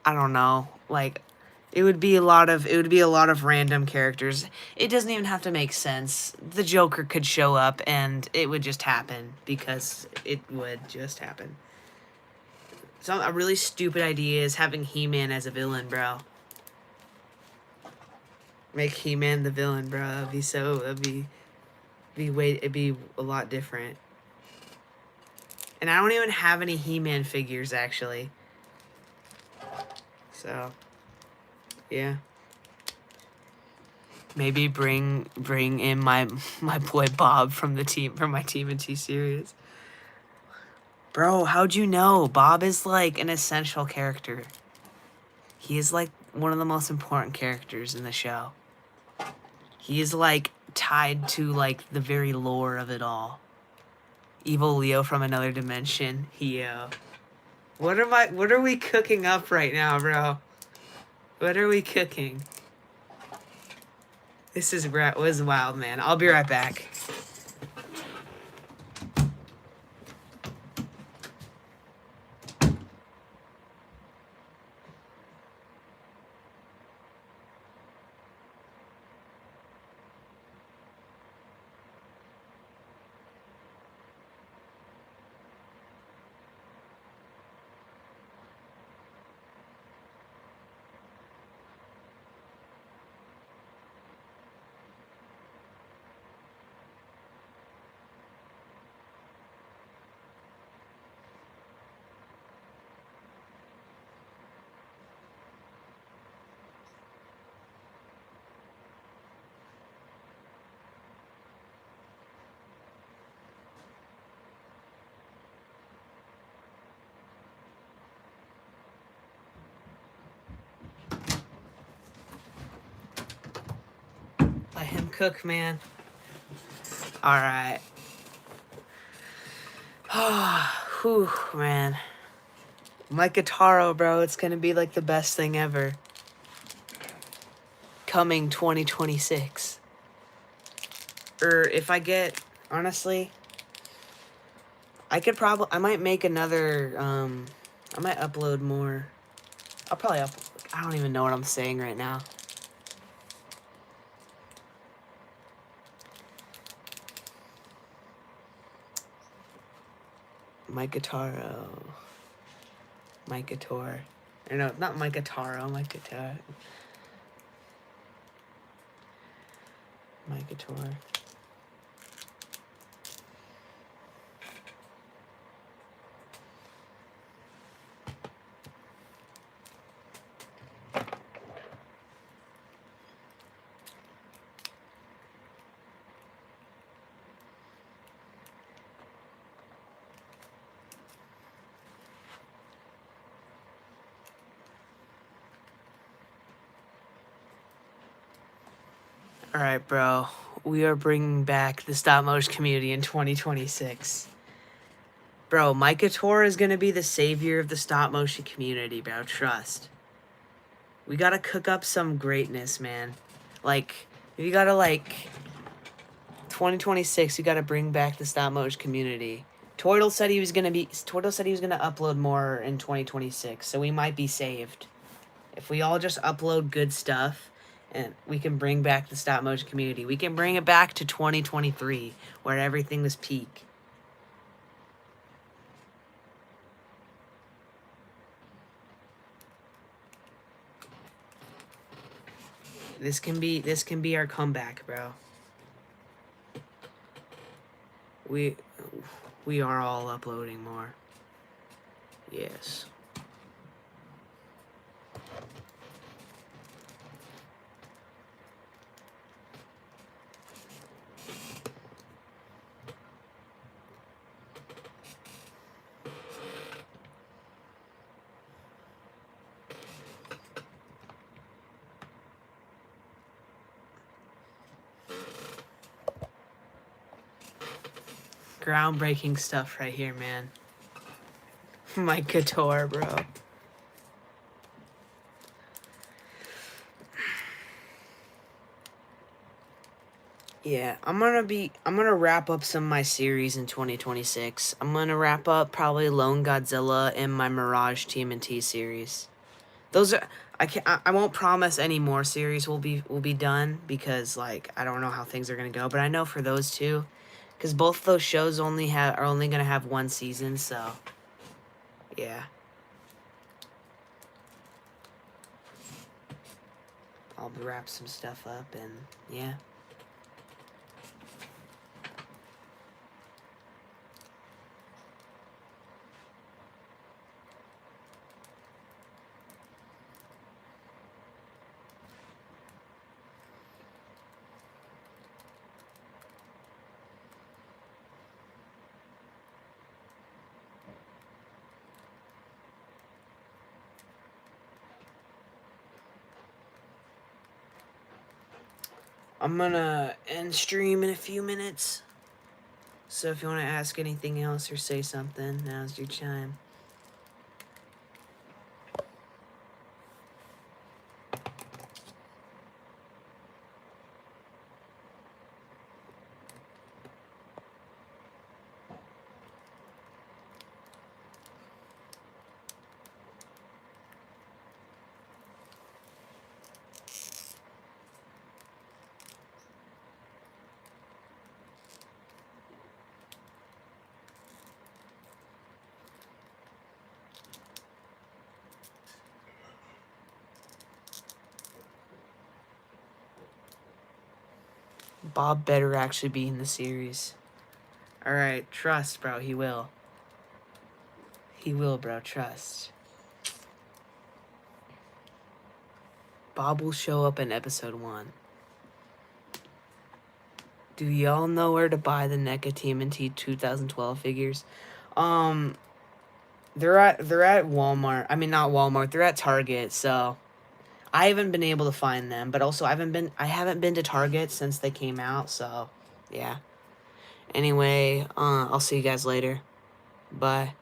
I don't know. Like it would be a lot of random characters. It doesn't even have to make sense. The Joker could show up and it would just happen because it would just happen. So a really stupid idea is having He-Man as a villain, bro. Make He-Man the villain, bro. It'd be a lot different. And I don't even have any He-Man figures actually. So, yeah. Maybe bring in my boy Bob from my TMNT series. Bro, how'd you know? Bob is like an essential character. He is like one of the most important characters in the show. He is like tied to like the very lore of it all. Evil Leo from another dimension. Yo. What are we cooking up right now, bro? What are we cooking? This was wild, man. I'll be right back. Let him cook, man. All right. Whew, man. Mikator, bro. It's gonna be like the best thing ever. Coming 2026. Or if I get, honestly, I might make another, I might upload more. I'll probably I don't even know what I'm saying right now. Mikator. Or no, not Mikator. Mikator. Alright, bro. We are bringing back the stop motion community in 2026. Bro, Mikator is gonna be the savior of the stop motion community, bro. Trust. We gotta cook up some greatness, man. Like, you gotta, like... 2026, you gotta bring back the stop motion community. Turtle said he was gonna upload more in 2026, so we might be saved. If we all just upload good stuff, and we can bring back the stop motion community. We can bring it back to 2023, where everything was peak. This can be our comeback, bro. We are all uploading more. Yes. Groundbreaking stuff right here, man. My guitar, bro. Yeah, I'm gonna wrap up some of my series in 2026. I'm gonna wrap up probably Lone Godzilla and my Mirage TMNT series. Those are I won't promise any more series will be done because like I don't know how things are gonna go, but I know for those two, because both those shows are only gonna have one season, so yeah. I'll wrap some stuff up and yeah. I'm gonna end stream in a few minutes. So if you want to ask anything else or say something, now's your time. Bob better actually be in the series. Alright, trust, bro. He will. He will, bro. Trust. Bob will show up in episode 1. Do y'all know where to buy the NECA TMNT 2012 figures? They're at Walmart. I mean, not Walmart. They're at Target. So I haven't been able to find them, but also I haven't been to Target since they came out. So yeah. Anyway, I'll see you guys later. Bye.